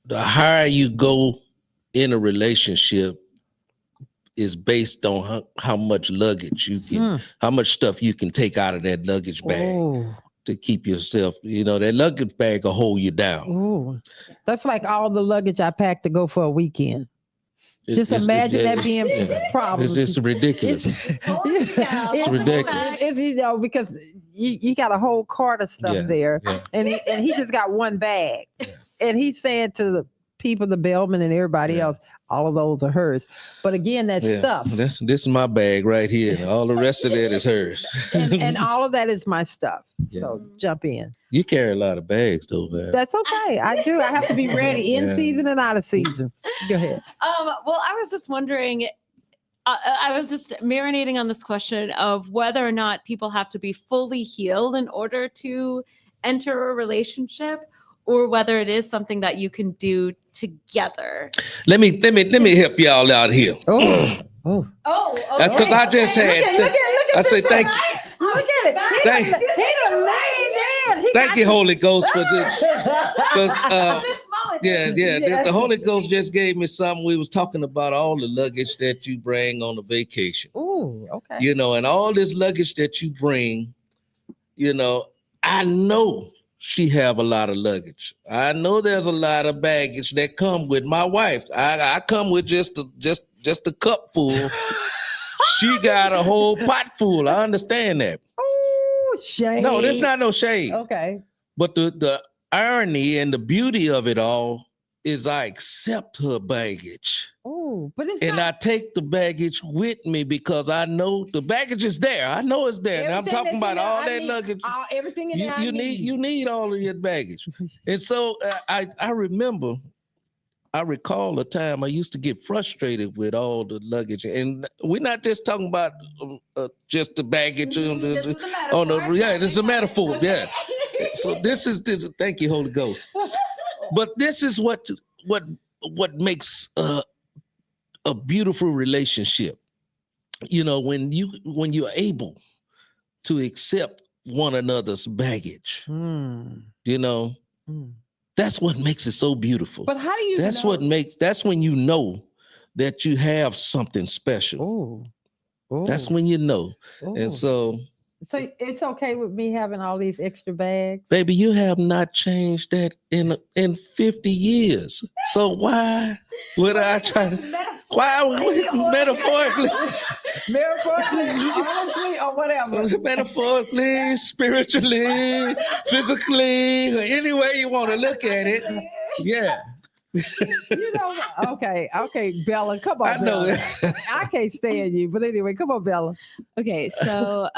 the higher you go in a relationship is based on how much luggage you can, how much stuff you can take out of that luggage bag to keep yourself, that luggage bag will hold you down. Ooh, that's like all the luggage I packed to go for a weekend. Just imagine that being problems. It's ridiculous. It's ridiculous. Because you got a whole cart of stuff there, and he just got one bag, and he's saying to the people, the bellman and everybody else, all of those are hers. But again, that stuff. This is my bag right here. All the rest of that is hers. and all of that is my stuff. So jump in. You carry a lot of bags though, man. That's okay. I do. I have to be ready in season and out of season. Go ahead. Well, I was just wondering, I was just marinating on this question of whether or not people have to be fully healed in order to enter a relationship, or whether it is something that you can do together. Let me help y'all out here. Okay. Because I just had. I say thank you. Look at it. Thank you, Holy Ghost, for this. Because the Holy Ghost just gave me something. We was talking about all the luggage that you bring on a vacation. Ooh, okay. And all this luggage that you bring. I know she have a lot of luggage. I know there's a lot of baggage that come with my wife. I come with just a cup full. She got a whole pot full. I understand that. Oh, shade. No, there's not no shade. Okay. But the irony and the beauty of it all is I accept her baggage. Oh, but I take the baggage with me because I know the baggage is there. I know it's there. Now I'm talking about all that luggage. Everything in there. You need all of your baggage. And so I recall a time I used to get frustrated with all the luggage, and we're not just talking about just the baggage on this is a metaphor. Yes. So this is thank you, Holy Ghost. But this is what makes a beautiful relationship. When you're able to accept one another's baggage. That's what makes it so beautiful. But how do you that's when you know that you have something special. That's when you know. And so it's okay with me having all these extra bags? Baby, you have not changed that in 50 years. So why would I try to metaphorically, honestly, or whatever. Metaphorically, spiritually, physically, any way you want to look at it. Yeah. Okay, Bella, come on. I know Bella. I can't stand you, but anyway, come on, Bella. Okay, so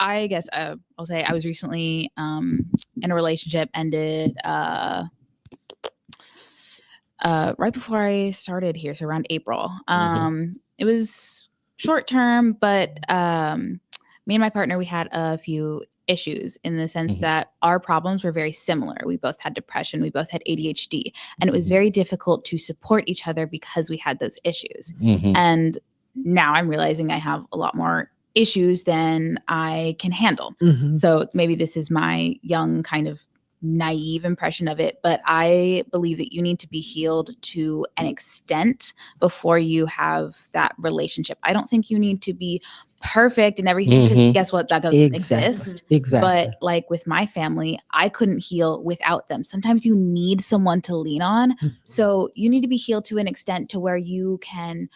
I guess I'll say I was recently in a relationship, ended right before I started here, so around April. It was short term, but me and my partner, we had a few issues in the sense that our problems were very similar. We both had depression, we both had ADHD, and it was very difficult to support each other because we had those issues. And now I'm realizing I have a lot more issues than I can handle. So maybe this is my young kind of naive impression of it, but I believe that you need to be healed to an extent before you have that relationship. I don't think you need to be perfect and everything, because guess what? That doesn't exist. Exactly. But like with my family, I couldn't heal without them. Sometimes you need someone to lean on. So you need to be healed to an extent to where you can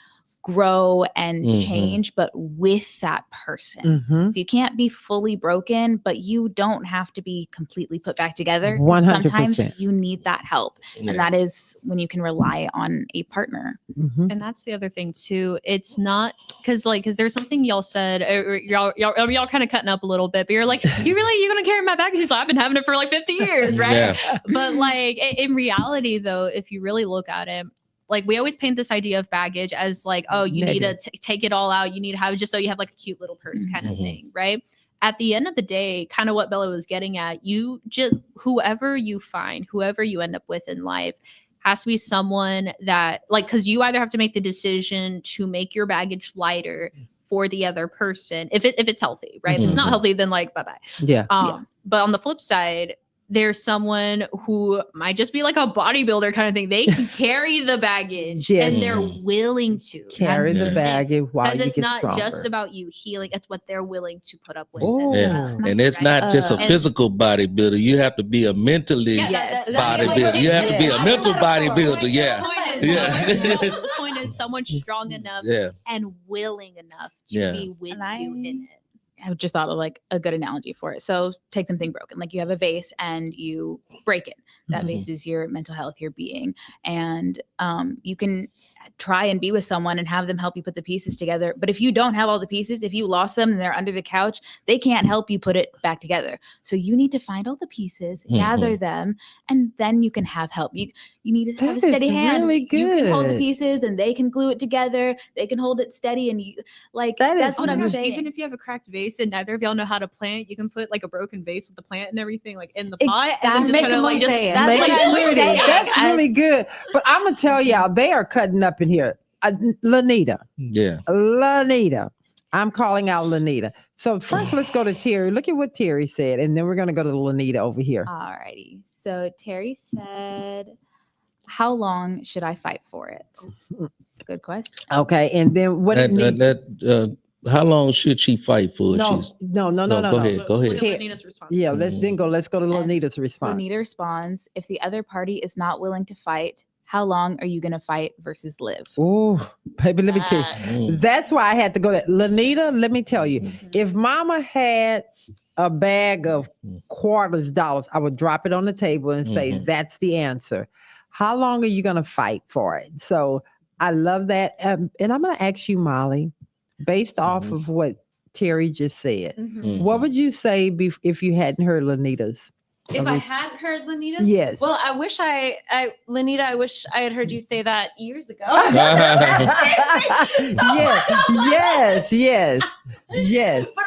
grow and Mhm. change, but with that person. Mhm. So you can't be fully broken, but you don't have to be completely put back together. 100%. Sometimes you need that help. Yeah. And that is when you can rely on a partner. Mhm. And that's the other thing too. It's not because there's something y'all said, or y'all kind of cutting up a little bit, but you're like, you're gonna carry my baggage? He's like, I've been having it for like 50 years, right? Yeah. But like in reality, though, if you really look at it, like we always paint this idea of baggage as like, oh, you need to take it all out. You need to have it just so you have like a cute little purse kind of Mhm. thing, right? At the end of the day, kind of what Bella was getting at, you just whoever you find, whoever you end up with in life, has to be someone that like, because you either have to make the decision to make your baggage lighter for the other person if it's healthy, right? If it's not Mhm. healthy, then like bye-bye. Yeah. But on the flip side, there's someone who might just be like a bodybuilder kind of thing. They can carry the baggage Yes. and they're willing to Carry the baggage while because you it's get not stronger. just about you healing, it's what they're willing to put up with. Oh. as Yeah. well. And it's not just a And- physical bodybuilder. You have to be a mentally Yes. bodybuilder. You have to be a mental bodybuilder. Yeah. The point is someone strong enough Yeah. and willing enough to Yeah. be with you in it. I just thought of like a good analogy for it. So take something broken, like you have a vase and you break it. That Mhm. vase is your mental health, your being. And you can try and be with someone and have them help you put the pieces together. But if you don't have all the pieces, if you lost them and they're under the couch, they can't help you put it back together. So you need to find all the pieces, gather them, and then you can have help. You need to have a That is steady hand. really You can hold the good. pieces and they can glue it together. They can hold it steady, and you like That that's is what I'm really- saying. Even if you have a cracked vase and neither of y'all know how to plant, you can put like a broken vase with the plant and everything like in the pot, and then just Make kind a of like just mosaic. that's Make what it I'm pretty. saying. That's really good. But I'm gonna tell y'all, they are cutting up in here. Lanita, Yeah. Lanita. I'm calling out Lanita. So first, let's go to Terry. Look at what Terry said, and then we're gonna go to Lanita over here. Alrighty. So Terry said, "How long should I fight for it?" Good question. Okay, and then what it needs. How long should she fight for? No, She's no. Go ahead. Go Look ahead. at Lanita's response. Yeah, let's go to Lanita's response. Lanita responds, "If the other party is not willing to fight, how long are you going to fight versus live?" Oh, baby, let me tell you. Mm. That's why I had to go there. Lanita, let me tell you, if mama had a bag of quarters dollars, I would drop it on the table and say, Mhm. that's the answer. How long are you going to fight for it? So I love that. And I'm going to ask you, Molly, based off of what Terry just said, what would you say if you hadn't heard Lanita's? If I had heard Lanita, Yes. Well, I wish Lanita, I wish I had heard you say that years ago. yes. But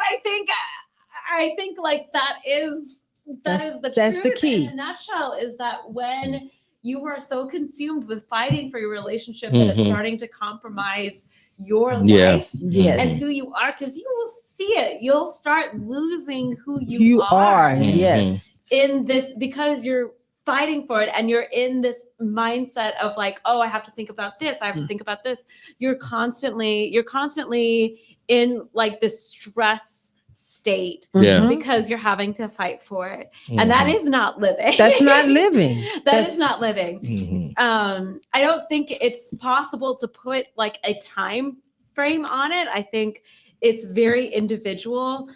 I think like that is the That's the truth key. in a nutshell, is that when you are so consumed with fighting for your relationship that it's starting to compromise your life and who you are, because you will see it. You'll start losing who you are. Yes. In this, because you're fighting for it and you're in this mindset of like, oh, I have to think about this, I have to think about this. You're constantly in like this stress state because you're having to fight for it. And that is not living. That's not living. That is not living. I don't think it's possible to put like a time frame on it. I think it's very individual,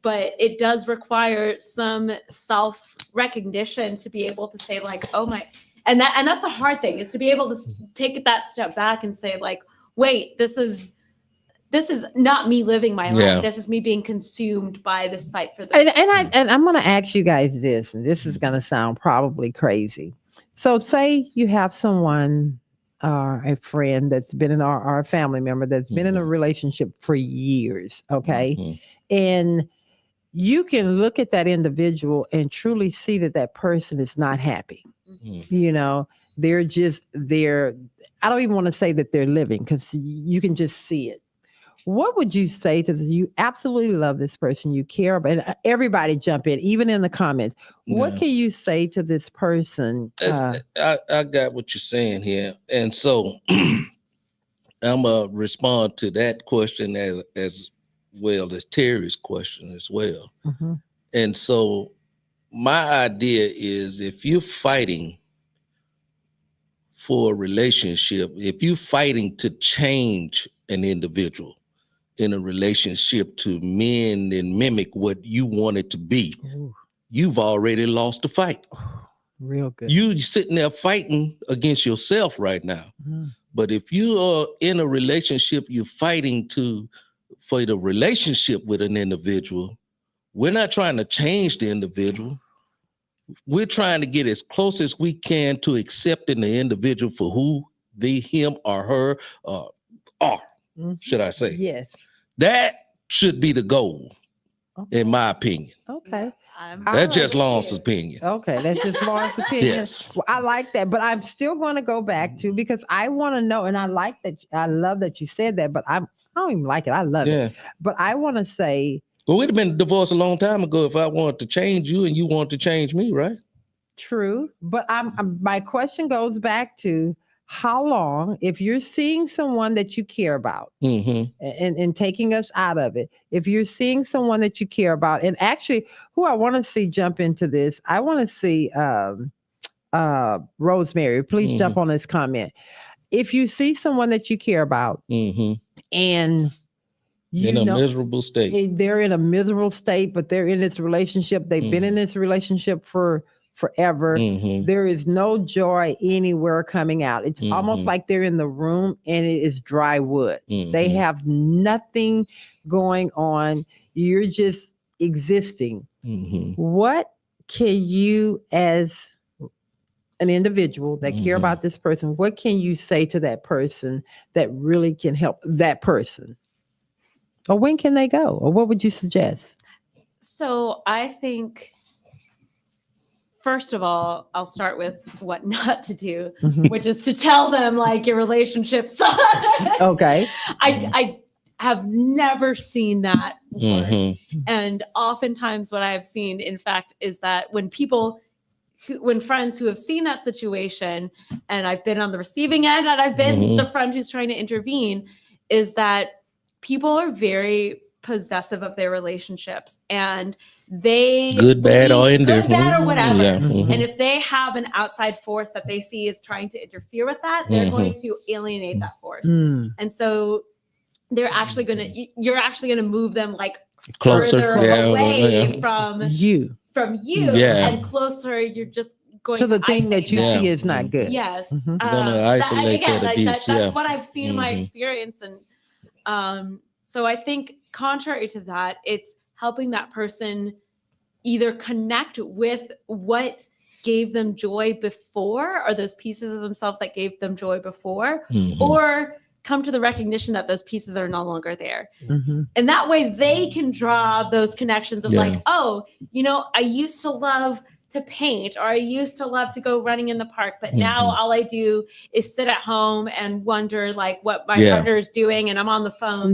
but it does require some self-recognition to be able to say like, oh my, and that's a hard thing, is to be able to take that step back and say like, wait, this is not me living my life. This is me being consumed by this fight for the and I'm going to ask you guys this, and this is going to sound probably crazy. So say you have someone, a friend that's been in our family member that's been in a relationship for years. Okay. And you can look at that individual and truly see that person is not happy. You know, they're I don't even want to say that they're living, because you can just see it. What would you say to this? You absolutely love this person, you care about, everybody jump in, even in the comments. What can you say to this person? I got what you're saying here. And so I'm going to respond to that question as well as Terry's question as well. And so my idea is, if you're fighting for a relationship, if you're fighting to change an individual in a relationship to mend and mimic what you want it to be, you've already lost the fight. Real good. You sitting there fighting against yourself right now. But if you are in a relationship, you're fighting for the relationship with an individual. We're not trying to change the individual. We're trying to get as close as we can to accepting the individual for who they, him or her are, should I say. Yes. That should be the goal, in my opinion. Okay. That's just Lawrence's opinion. Okay, that's just Lawrence's opinion. Yes. Well, I like that, but I'm still going to go back to, because I want to know, and I like that. I love that you said that, but I don't even like it. I love it. But I want to say, well, we'd have been divorced a long time ago if I wanted to change you and you wanted to change me, right? True, but my question goes back to, how long, if you're seeing someone that you care about, and taking us out of it, if you're seeing someone that you care about, and actually who I want to see jump into this, I want to see Rosemary, please jump on this comment. If you see someone that you care about and you in a know, miserable state, they're in a miserable state, but they're in this relationship, they've been in this relationship for forever. There is no joy anywhere coming out. It's almost like they're in the room and it is dry wood. They have nothing going on. You're just existing. What can you, as an individual that care about this person, what can you say to that person that really can help that person? Or when can they go? Or what would you suggest? So I think, first of all, I'll start with what not to do, which is to tell them like your relationship sucks. Okay. I have never seen that before. And oftentimes what I've seen, in fact, is that when friends who have seen that situation, and I've been on the receiving end and I've been the friend who's trying to intervene, is that people are very possessive of their relationships, and they good, bad, or indifferent, good, bad, or whatever. And if they have an outside force that they see is trying to interfere with that, they're going to alienate that force. And so you're actually going to move them like closer away from you, Yeah. and closer. You're just going to the thing that you see is not good. Yes. You're gonna isolate that abuse. That's what I've seen in my experience. And so I think, contrary to that, it's helping that person either connect with what gave them joy before, or those pieces of themselves that gave them joy before, or come to the recognition that those pieces are no longer there. And that way they can draw those connections of like, oh, I used to love to paint, or I used to love to go running in the park, but now all I do is sit at home and wonder like what my partner is doing, and I'm on the phone.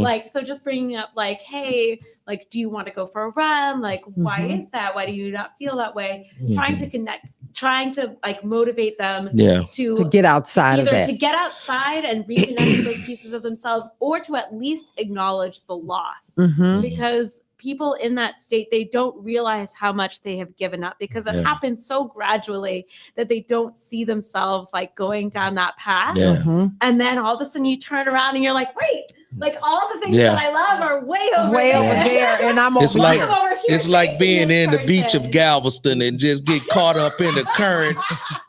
Like, so just bringing up like, hey, like, do you want to go for a run? Like, why is that? Why do you not feel that way? Trying to connect, trying to like motivate them to get outside of that, to get outside and reconnect with those pieces of themselves, or to at least acknowledge the loss. Because people in that state, they don't realize how much they have given up, because it happens so gradually that they don't see themselves like going down that path. And then all of a sudden you turn around and you're like, wait, like all the things that I love are way over there, and I'm over here. It's like being in the beach of Galveston and just get caught up in the current,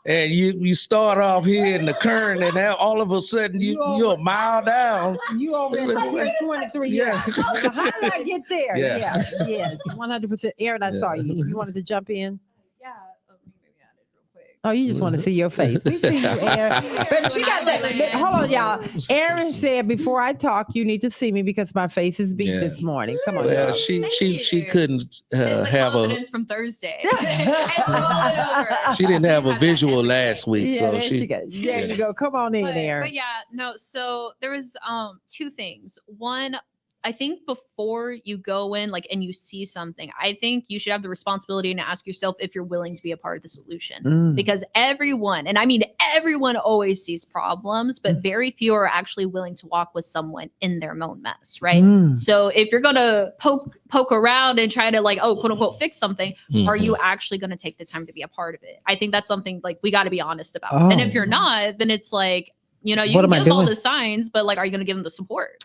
and you start off here in the current, and now all of a sudden you're a mile down. You over in the 23 years. How did I get there? Yes, 100%. Aaron, I saw you. You wanted to jump in? Yeah. Oh, you just want to see your face. We see you, Aaron. But she got that. Hold on, y'all. Aaron said, before I talk, you need to see me because my face is beat this morning. Come on, well, y'all. she couldn't have a from Thursday. she didn't have a visual last week, so she there you go. Come on in, Aaron. But yeah, no. So there was two things. One, I think before you go in, like, and you see something, I think you should have the responsibility to ask yourself if you're willing to be a part of the solution. Because everyone, and I mean everyone, always sees problems, but very few are actually willing to walk with someone in their own mess, right? So if you're gonna poke around and try to like, oh, quote unquote, fix something, are you actually gonna take the time to be a part of it? I think that's something like we got to be honest about. And if you're not, then it's like, You know, you What can am I give them all doing? the signs, but like, are you going to give them the support?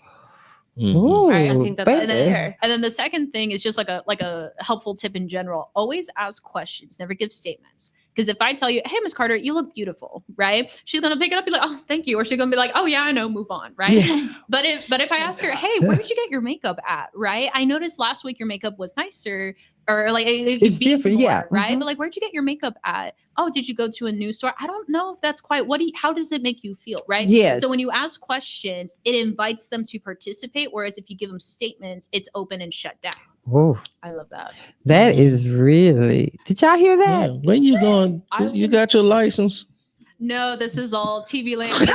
Ooh, I think that's baby. fair. And then the second thing is just like a helpful tip in general. Always ask questions, never give statements. Because if I tell you, hey, Miss Carter, you look beautiful, right? She's gonna pick it up, be like, oh, thank you. Or she's gonna be like, oh yeah, I know, move on, right? Yeah. But if I ask her, hey, where did you get your makeup at? Right? I noticed last week your makeup was nicer, or like it It's could be different, more, yeah. right? Mhm. But like, where'd you get your makeup at? Oh, did you go to a new store? I don't know if that's quite how does it make you feel, right? Yes. So when you ask questions, it invites them to participate. Whereas if you give them statements, it's open and shut down. Whoa, I love that. that is really. Did y'all hear that? Yeah. When you going? You got your license? No, this is all TV land. But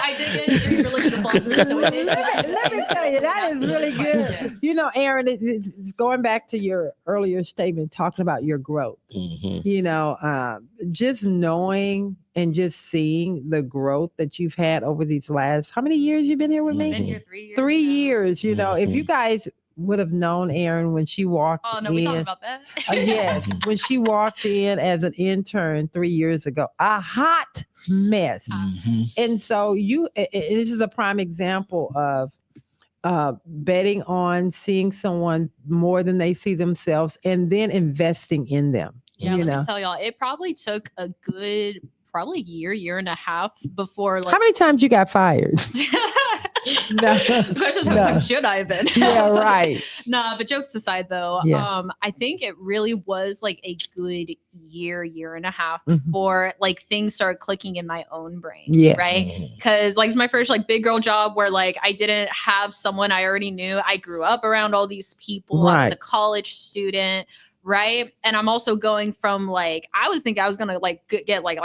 I did get free religion classes. So Let me tell you, that is really good. You know, Aaron, it's going back to your earlier statement, talking about your growth. You know, just knowing and just seeing the growth that you've had over these last, how many years you've been here with me? Been here 3 years. 3 years. You know, if you guys would have known Aaron when she walked Oh no, in. we talked about that. Yes, when she walked in as an intern 3 years ago, a hot mess. And so this is a prime example of betting on seeing someone more than they see themselves and then investing in them. Yeah, you let know. me tell y'all, it probably took a good year and a half before like How many times you got fired? No. The question is, how many times should I have been? Yeah, right. Nah, but jokes aside though, Yeah. I think it really was like a good year and a half Mhm. before like things started clicking in my own brain. Yes. Right. Cause like it's my first like big girl job where like I didn't have someone I already knew. I grew up around all these people. I was Right. a college student. Right. And I'm also going from like, I was thinking I was going to like get like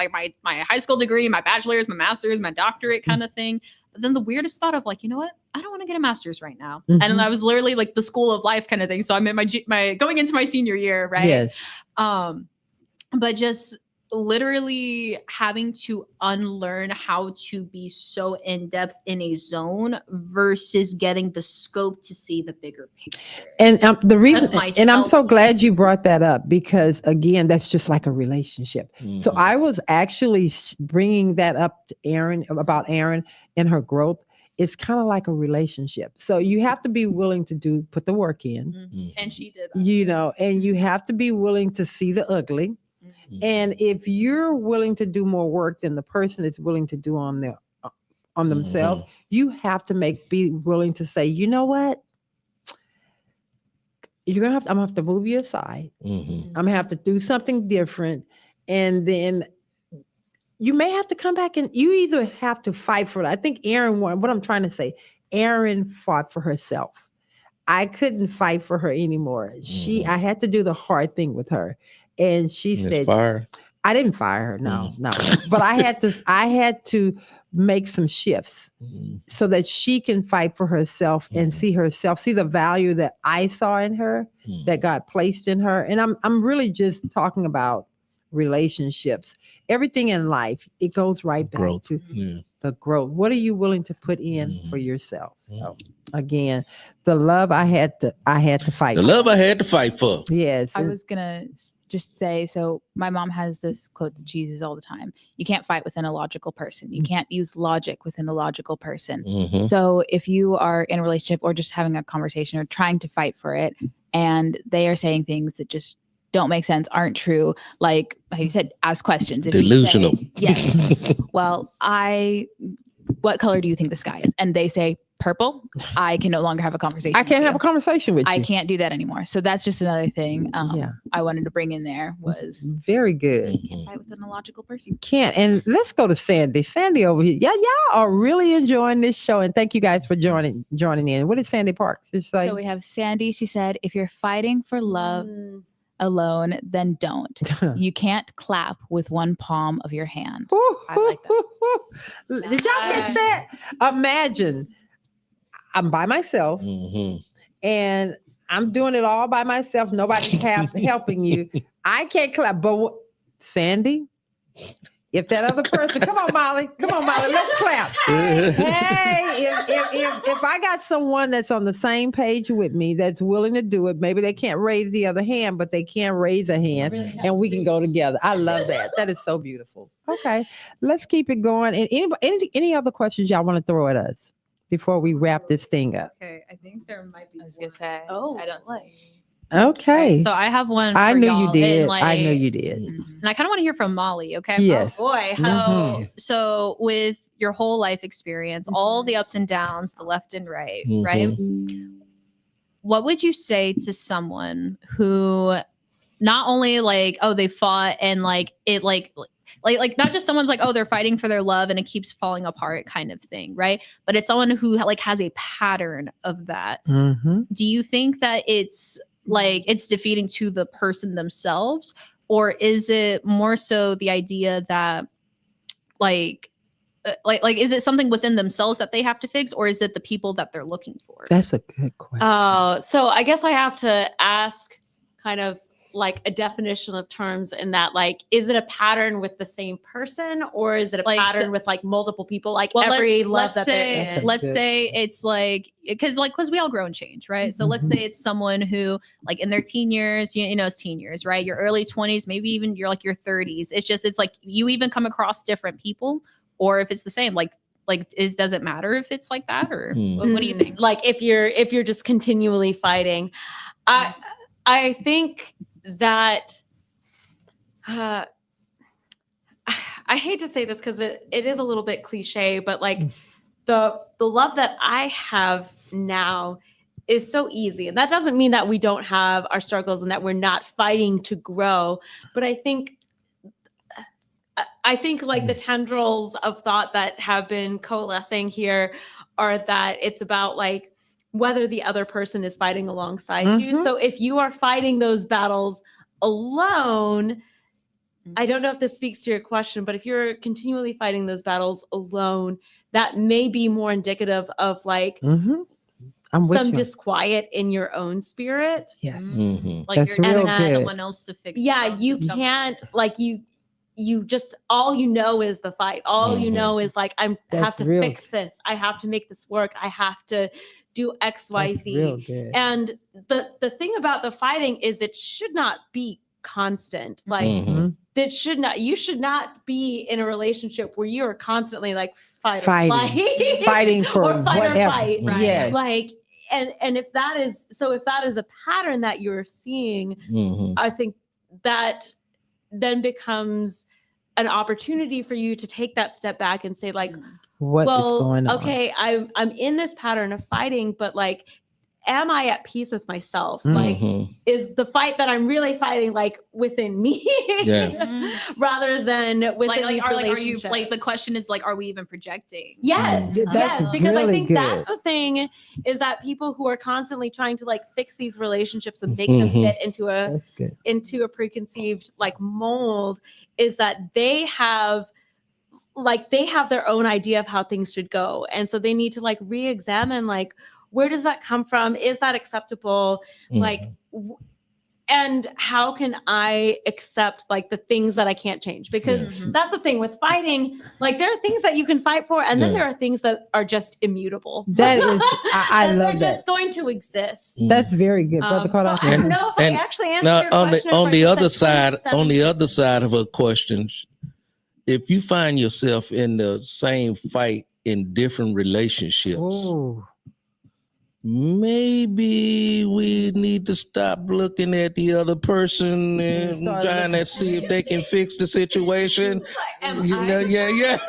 my high school degree, my bachelor's, my master's, my doctorate kind of thing. But then the weirdest thought of like, you know what? I don't want to get a master's right now. Mhm. And I was literally like the school of life kind of thing. So I'm in my going into my senior year. Right. Yes. But just literally having to unlearn how to be so in depth in a zone versus getting the scope to see the bigger picture. And the reason, Of myself. and I'm so glad you brought that up because again, that's just like a relationship. So I was actually bringing that up to Aaron about Aaron and her growth. It's kind of like a relationship. So you have to be willing to put the work in, And she did that. you know, and you have to be willing to see the ugly. And if you're willing to do more work than the person is willing to do on themselves, you have to be willing to say, you know what? I'm gonna have to move you aside. I'm gonna have to do something different. And then you may have to come back and you either have to fight for it. I think what I'm trying to say, Aaron fought for herself. I couldn't fight for her anymore. I had to do the hard thing with her. And she said, fire. I didn't fire her. No. But I had to make some shifts so that she can fight for herself and see the value that I saw in her, that got placed in her. And I'm really just talking about relationships. Everything in life, it goes right back to the growth. What are you willing to put in for yourself? So again, the love I had to fight. The love I had to fight for. Yes. I was gonna just say, so my mom has this quote that she uses all the time. You can't fight within a logical person. You can't use logic within a logical person. So if you are in a relationship or just having a conversation or trying to fight for it, and they are saying things that just don't make sense, aren't true, like you said, ask questions. If you say, Delusional. yes. Well, what color do you think the sky is? And they say purple. I can no longer have a conversation. I can't have a conversation with you. I can't do that anymore. So that's just another thing I wanted to bring in there was very good. Fight within a logical person. Can't. And let's go to Sandy. Sandy over here. Yeah, y'all are really enjoying this show. And thank you guys for joining in. What did Sandy Parks just say? So we have Sandy. She said, if you're fighting for love alone, then don't. You can't clap with one palm of your hand. I like that. Did y'all catch that? Imagine I'm by myself and I'm doing it all by myself. Nobody's helping you. I can't clap. But Sandy, If that other person, come on, Molly, let's clap. Hey, if I got someone that's on the same page with me, that's willing to do it, maybe they can't raise the other hand, but they can raise a hand, and we can go together. I love that. That is so beautiful. Okay, let's keep it going. And any other questions y'all want to throw at us before we wrap this thing up? Okay, I think there might be. I was gonna say. Oh, I don't like. Okay. So I have one. I for knew y'all, you did. and, I know you did. And I kind of want to hear from Molly. Okay. Yes. Oh boy. So with your whole life experience, all the ups and downs, the left and right, right? What would you say to someone who not only like, oh, they fought and like it like not just someone's like, oh, they're fighting for their love and it keeps falling apart kind of thing, right? But it's someone who like has a pattern of that. Do you think that it's like it's defeating to the person themselves, or is it more so the idea that like is it something within themselves that they have to fix, or is it the people that they're looking for? That's a good question. So I guess I have to ask kind of like a definition of terms in that, like, is it a pattern with the same person, or is it a pattern with like multiple people, like every love that they're in? Let's say it's like, because we all grow and change, right? So let's say it's someone who like in their teen years, it's teen years, right? Your early 20s, maybe even your 30s. It's like you even come across different people, or if it's the same, does it matter if it's like that, or what do you think? Like if you're just continually fighting, I think that I hate to say this because it is a little bit cliche, but like the love that I have now is so easy. And that doesn't mean that we don't have our struggles and that we're not fighting to grow. But I think like the tendrils of thought that have been coalescing here are that it's about like whether the other person is fighting alongside you. So if you are fighting those battles alone, I don't know if this speaks to your question, but if you're continually fighting those battles alone, that may be more indicative of like some disquiet in your own spirit. Yes. Like that's you're real asking good. someone else to fix. Yeah, you can't like you just all you know is the fight. All you know is like I have to fix this. I have to make this work. I have to do X, Y, Z. And the thing about the fighting is it should not be constant. Like you should not be in a relationship where you are constantly like fighting for or fight whatever. Or fight, right? Yes. Like and if that is a pattern that you're seeing, I think that then becomes an opportunity for you to take that step back and say like, what is going on? Okay, I'm in this pattern of fighting, but like, am I at peace with myself? Like, is the fight that I'm really fighting like within me, rather than within these relationships? Are you, the question is like, are we even projecting? Yes, yes, because really I think good. that's the thing is that people who are constantly trying to like fix these relationships and make them fit into a preconceived like mold is that they have their own idea of how things should go. And so they need to like re-examine like, where does that come from? Is that acceptable? Like, and how can I accept like the things that I can't change? Because that's the thing with fighting. Like there are things that you can fight for, and then there are things that are just immutable. That is, I love they're that. just going to exist. That's very good, Brother Carter. So I don't know if I actually answered your question. On the other side of her question, if you find yourself in the same fight in different relationships, maybe we need to stop looking at the other person and trying to see if they can fix the situation. Yes.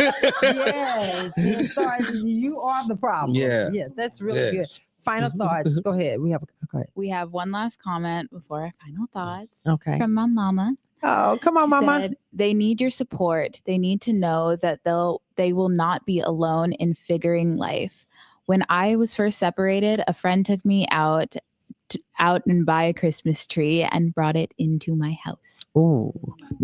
Sorry, you are the problem. Yeah, that's really good. Final thoughts. Go ahead. We have one last comment before our final thoughts. Okay. From my mama. Oh, come on, Mama. Said, they need your support. They need to know that they will not be alone in figuring life. When I was first separated, a friend took me out and buy a Christmas tree and brought it into my house. Oh,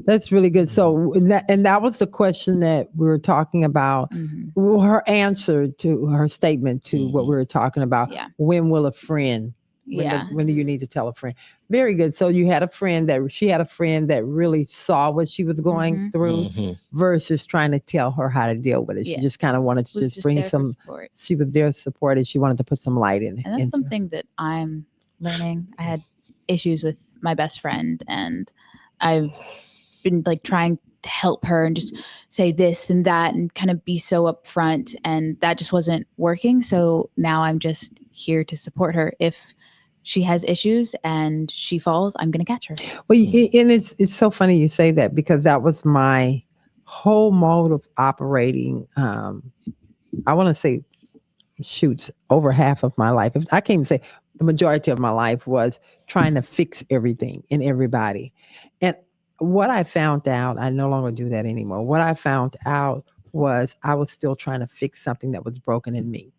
that's really good. So that was the question that we were talking about. Her answer to her statement to what we were talking about. Yeah. When will a friend When do you need to tell a friend? Very good. So she had a friend that really saw what she was going through versus trying to tell her how to deal with it. She just kind of wanted to just bring some support. She was there to support it. She wanted to put some light in it. And that's something that I'm learning. I had issues with my best friend, and I've been like trying to help her and just say this and that and kind of be so upfront, and that just wasn't working. So now I'm just here to support her. If she has issues and she falls, I'm going to catch her. Well, and it's so funny you say that, because that was my whole mode of operating. I want to say, over half of my life. I can't even say the majority of my life was trying to fix everything and everybody. And what I found out, I no longer do that anymore. What I found out was I was still trying to fix something that was broken in me.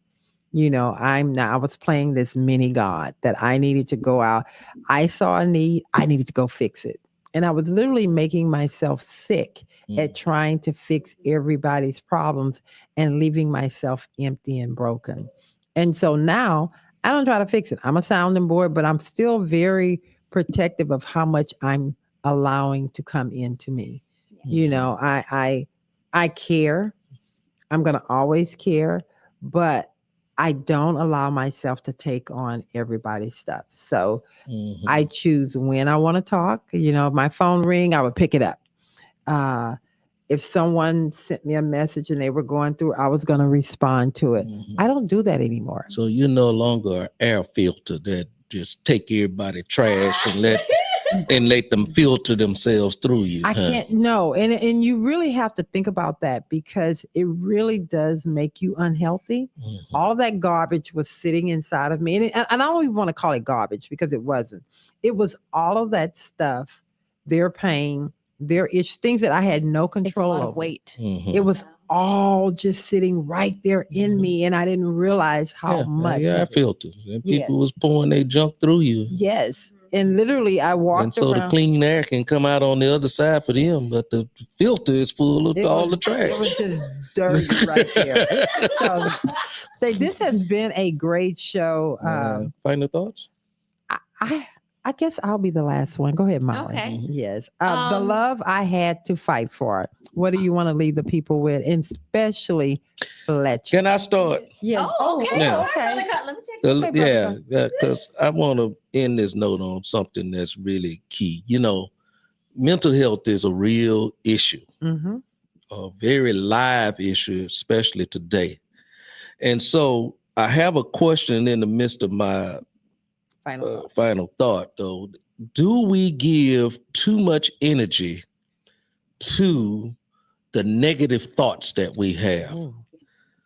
I was playing this mini God that I needed to go out. I saw a need, I needed to go fix it. And I was literally making myself sick at trying to fix everybody's problems and leaving myself empty and broken. And so now I don't try to fix it. I'm a sounding board, but I'm still very protective of how much I'm allowing to come into me. I care. I'm going to always care, but I don't allow myself to take on everybody's stuff. So I choose when I want to talk. If my phone ring, I would pick it up. If someone sent me a message and they were going through, I was going to respond to it. I don't do that anymore. So you're no longer an air filter that just take everybody trash and let them filter themselves through you. I can't. No. And you really have to think about that, because it really does make you unhealthy. All of that garbage was sitting inside of me. And I don't even want to call it garbage, because it wasn't. It was all of that stuff, their pain, their issues, things that I had no control over. Weight. It was all just sitting right there in me, and I didn't realize how much. Yeah, I felt it. And people was pouring their junk through you. Yes. And literally I walked and so around. the clean air can come out on the other side for them, but the filter is full of all the trash. It was just dirty right there. So this has been a great show. Final thoughts? I guess I'll be the last one. Go ahead, Molly. Okay. Yes. The love I had to fight for. What do you want to leave the people with, and especially Fletcher? Can I start? Yeah. Oh, okay. Yeah. Okay. Let me take Because I want to end this note on something that's really key. Mental health is a real issue, a very live issue, especially today. And so I have a question in the midst of my final thought, though. Do we give too much energy to the negative thoughts that we have?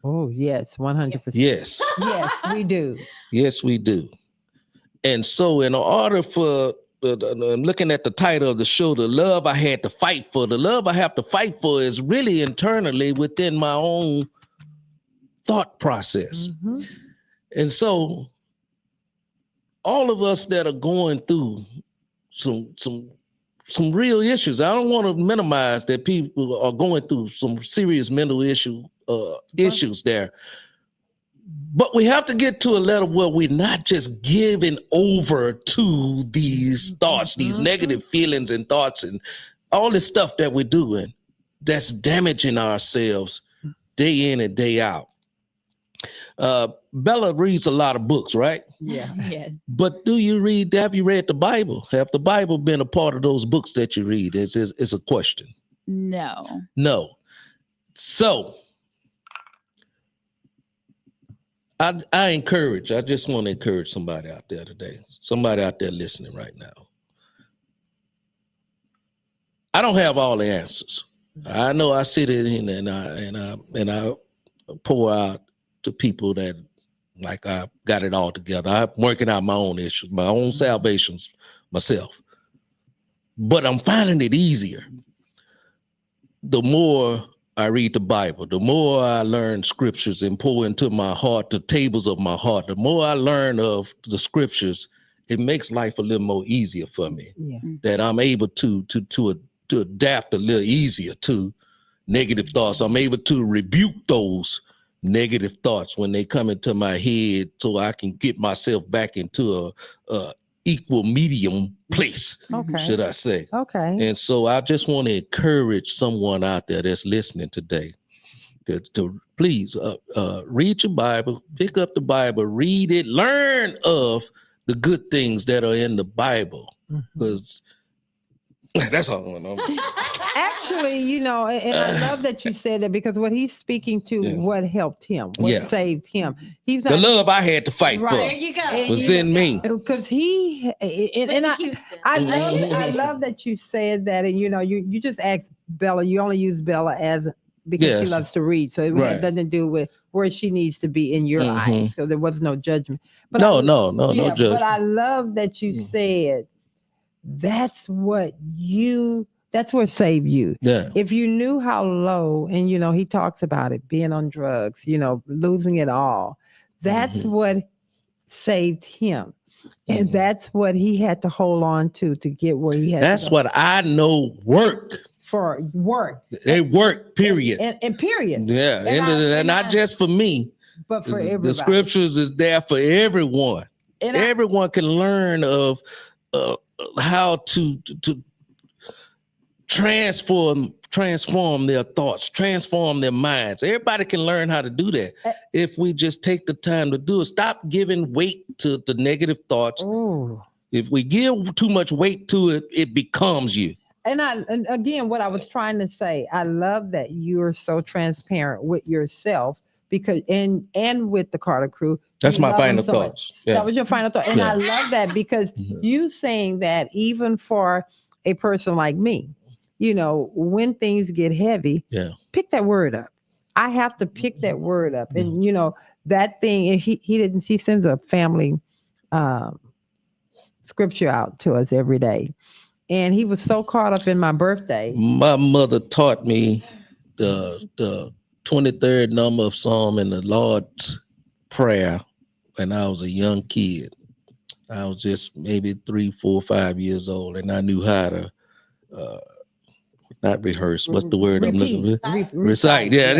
Oh, yes, 100%. Yes. Yes, we do. Yes, we do. And so in order for, I'm looking at the title of the show, The Love I Had to Fight For. The love I have to fight for is really internally within my own thought process. And so all of us that are going through some real issues. I don't want to minimize that people are going through some serious mental issues there. But we have to get to a level where we're not just giving over to these thoughts, these negative feelings and thoughts and all this stuff that we're doing that's damaging ourselves day in and day out. Bella reads a lot of books, right? Yeah. Yes. But have you read the Bible? Have the Bible been a part of those books that you read? It's a question. No. So I just want to encourage somebody out there today, somebody out there listening right now. I don't have all the answers. I know I sit in and I pour out to people that like I got it all together. I'm working out my own issues, my own salvations myself. But I'm finding it easier. The more I read the Bible, the more I learn scriptures and pour into my heart, the tables of my heart, the more I learn of the scriptures, it makes life a little more easier for me. Yeah. That I'm able to adapt a little easier to negative thoughts. I'm able to rebuke those negative thoughts when they come into my head, so I can get myself back into a equal medium place, should I say. Okay. And so I just want to encourage someone out there that's listening today to please read your Bible, pick up the Bible, read it, learn of the good things that are in the Bible, because that's all I want to know. Actually, you know, and I love that you said that, because what he's speaking to, what helped him, what saved him. He's not the love I had to fight for. There you go. Was in me. Because he and I love it. I love that you said that, and you know, you just asked Bella. You only use Bella as because she loves to read, so it had nothing to do with where she needs to be in your eyes. So there was no judgment. But no judgment. But I love that you said that's what saved you. Yeah. If you knew how low, and you know, he talks about it, being on drugs, you know, losing it all. That's what saved him. And that's what he had to hold on to get where he had. That's what I know worked. For work. It worked, period. And period. Yeah. And not just for me, but for everybody. The scriptures is there for everyone. And everyone can learn of how to transform their thoughts, transform their minds. Everybody can learn how to do that if we just take the time to do it. Stop giving weight to the negative thoughts. Ooh. If we give too much weight to it, it becomes you. And again, what I was trying to say, I love that you're so transparent with yourself, because and with the Carter crew. That's my final thoughts. Yeah. That was your final thought. And I love that, because you saying that even for a person like me, you know, when things get heavy, pick that word up. I have to pick that word up. And, you know, that thing, he sends a family scripture out to us every day. And he was so caught up in my birthday. My mother taught me the 23rd number of Psalm in the Lord's Prayer when I was a young kid. I was just maybe 3, 4, 5 years old, and I knew how to not rehearse. What's the word I'm looking for? Recite. Yeah.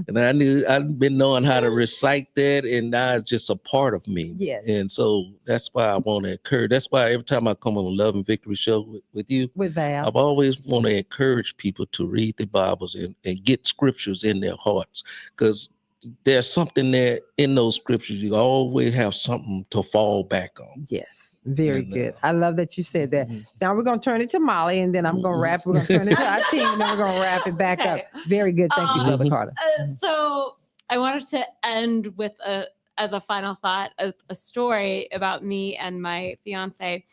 And I knew I'd been knowing how to recite that, and now it's just a part of me. Yes. And so that's why I want to encourage. That's why every time I come on the Love and Victory show with you, with Val, I've always want to encourage people to read the Bibles and get scriptures in their hearts, because there's something there in those scriptures. You always have something to fall back on. Yes. Very good. I love that you said that. Now we're going to turn it to Molly, and then I'm going to wrap. We're going to turn it to our team, and then we're going to wrap it back up. Very good. Thank you, Brother Carter. So I wanted to end with as a final thought, a story about me and my fiance.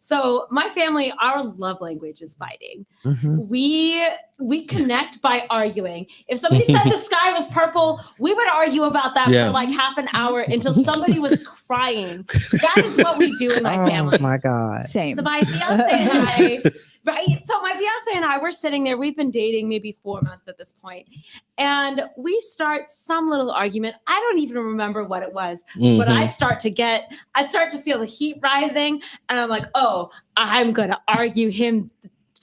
So my family, our love language is fighting. We connect by arguing. If somebody said the sky was purple, we would argue about that for like half an hour until somebody was crying. That is what we do in my family. Oh my God. Same. So my fiance and I, right? So my fiance and I, we're sitting there. We've been dating maybe 4 months at this point. And we start some little argument. I don't even remember what it was, but I start to feel the heat rising. And I'm like, oh, I'm going to argue him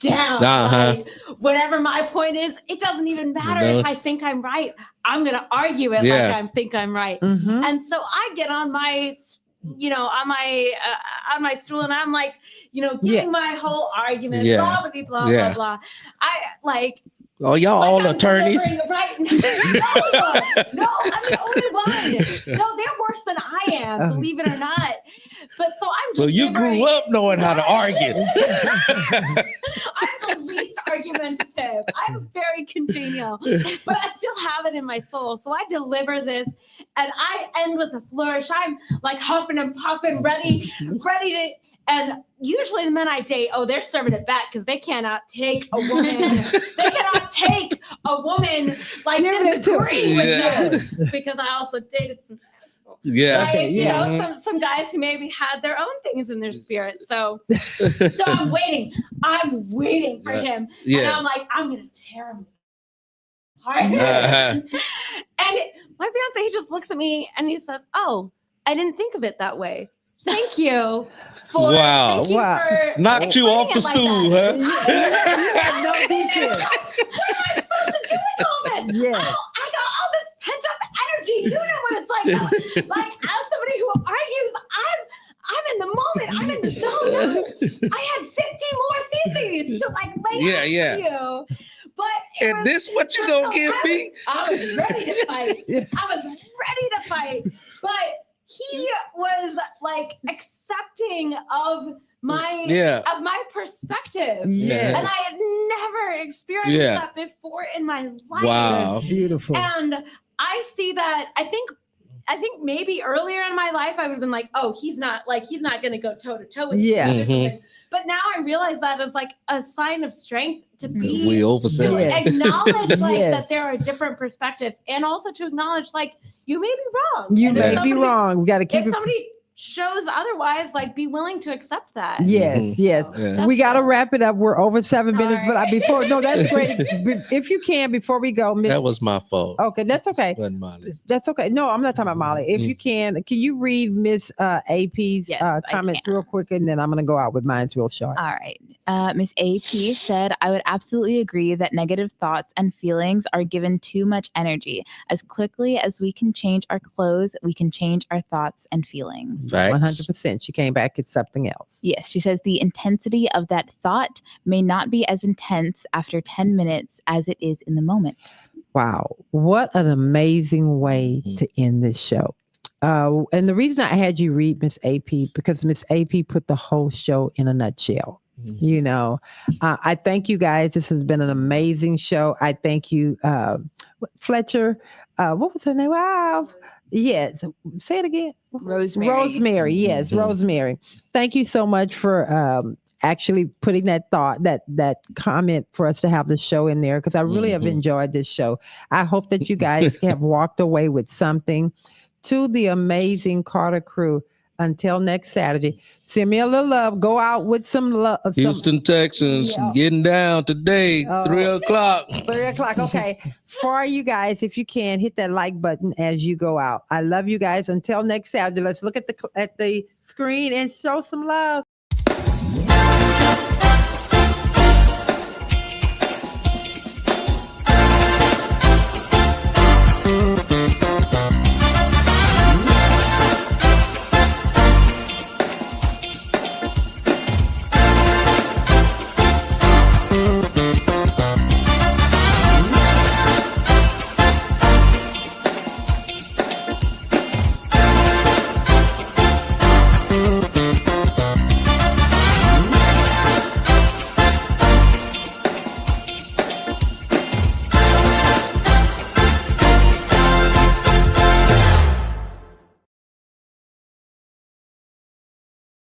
down. Like, whatever my point is, it doesn't even matter if I think I'm right. I'm going to argue it like I think I'm right. And so I get on my on my stool, and I'm like, giving my whole argument, blah, blah, blah, blah, blah. I like, oh, y'all all attorneys? Right? No, I'm the only one. No, they're worse than I am, believe it or not. But so you grew up knowing how to argue. I'm the least argumentative. I'm very congenial, but I still have it in my soul. So I deliver this, and I end with a flourish. I'm like huffing and puffing, ready to. And usually the men I date, they're serving it back, because they cannot take a woman. They cannot take a woman like disagree with you. Because I also dated some. Some guys who maybe had their own things in their spirit. So I'm waiting for him. And I'm like, I'm going to tear him apart. And my fiance, he just looks at me and he says, oh, I didn't think of it that way. Thank you for knocked you off the stool, huh? No details. Yes. I got all this pent up energy. You know what it's like. Like as somebody who argues, I'm in the moment. I'm in the zone. I had 50 more theses to like lay out for you. But and this what you gonna give me? I was ready to fight. I was ready to fight. But he was like accepting of my perspective. Yeah. And I had never experienced that before in my life. Wow. That's beautiful. And I see that I think maybe earlier in my life I would have been like, oh, he's not gonna go toe to toe with me. Mm-hmm. But now I realize that as like a sign of strength to be We oversell it. acknowledge like that there are different perspectives, and also to acknowledge like you may be wrong. You And may be wrong. We got to keep if it. somebody shows otherwise, like be willing to accept that. Yes, yes. Yeah. We got to wrap it up. We're over 7 minutes, but that's great. If you can, before we go, That was my fault. Okay, that's okay. Wasn't Molly. That's okay. No, I'm not talking about Molly. If you can you read Miss AP's comments real quick, and then I'm going to go out with mine real short. All right. Miss AP said, I would absolutely agree that negative thoughts and feelings are given too much energy. As quickly as we can change our clothes, we can change our thoughts and feelings. 100%. She came back. It's something else. Yes, she says the intensity of that thought may not be as intense after 10 minutes as it is in the moment. Wow. What an amazing way to end this show. And the reason I had you read Miss AP, because Miss AP put the whole show in a nutshell. You know, I thank you guys. This has been an amazing show. I thank you, Fletcher. What was her name? Wow. Yes. Say it again. Rosemary. Yes. Rosemary. Thank you so much for actually putting that thought, that comment for us to have the show in there, because I really have enjoyed this show. I hope that you guys have walked away with something. To the amazing Carter crew, until next Saturday, send me a little love. Go out with some love. Houston Texans getting down today, 3 o'clock. 3 o'clock. Okay. For you guys, if you can, hit that like button as you go out. I love you guys. Until next Saturday, let's look at the screen and show some love.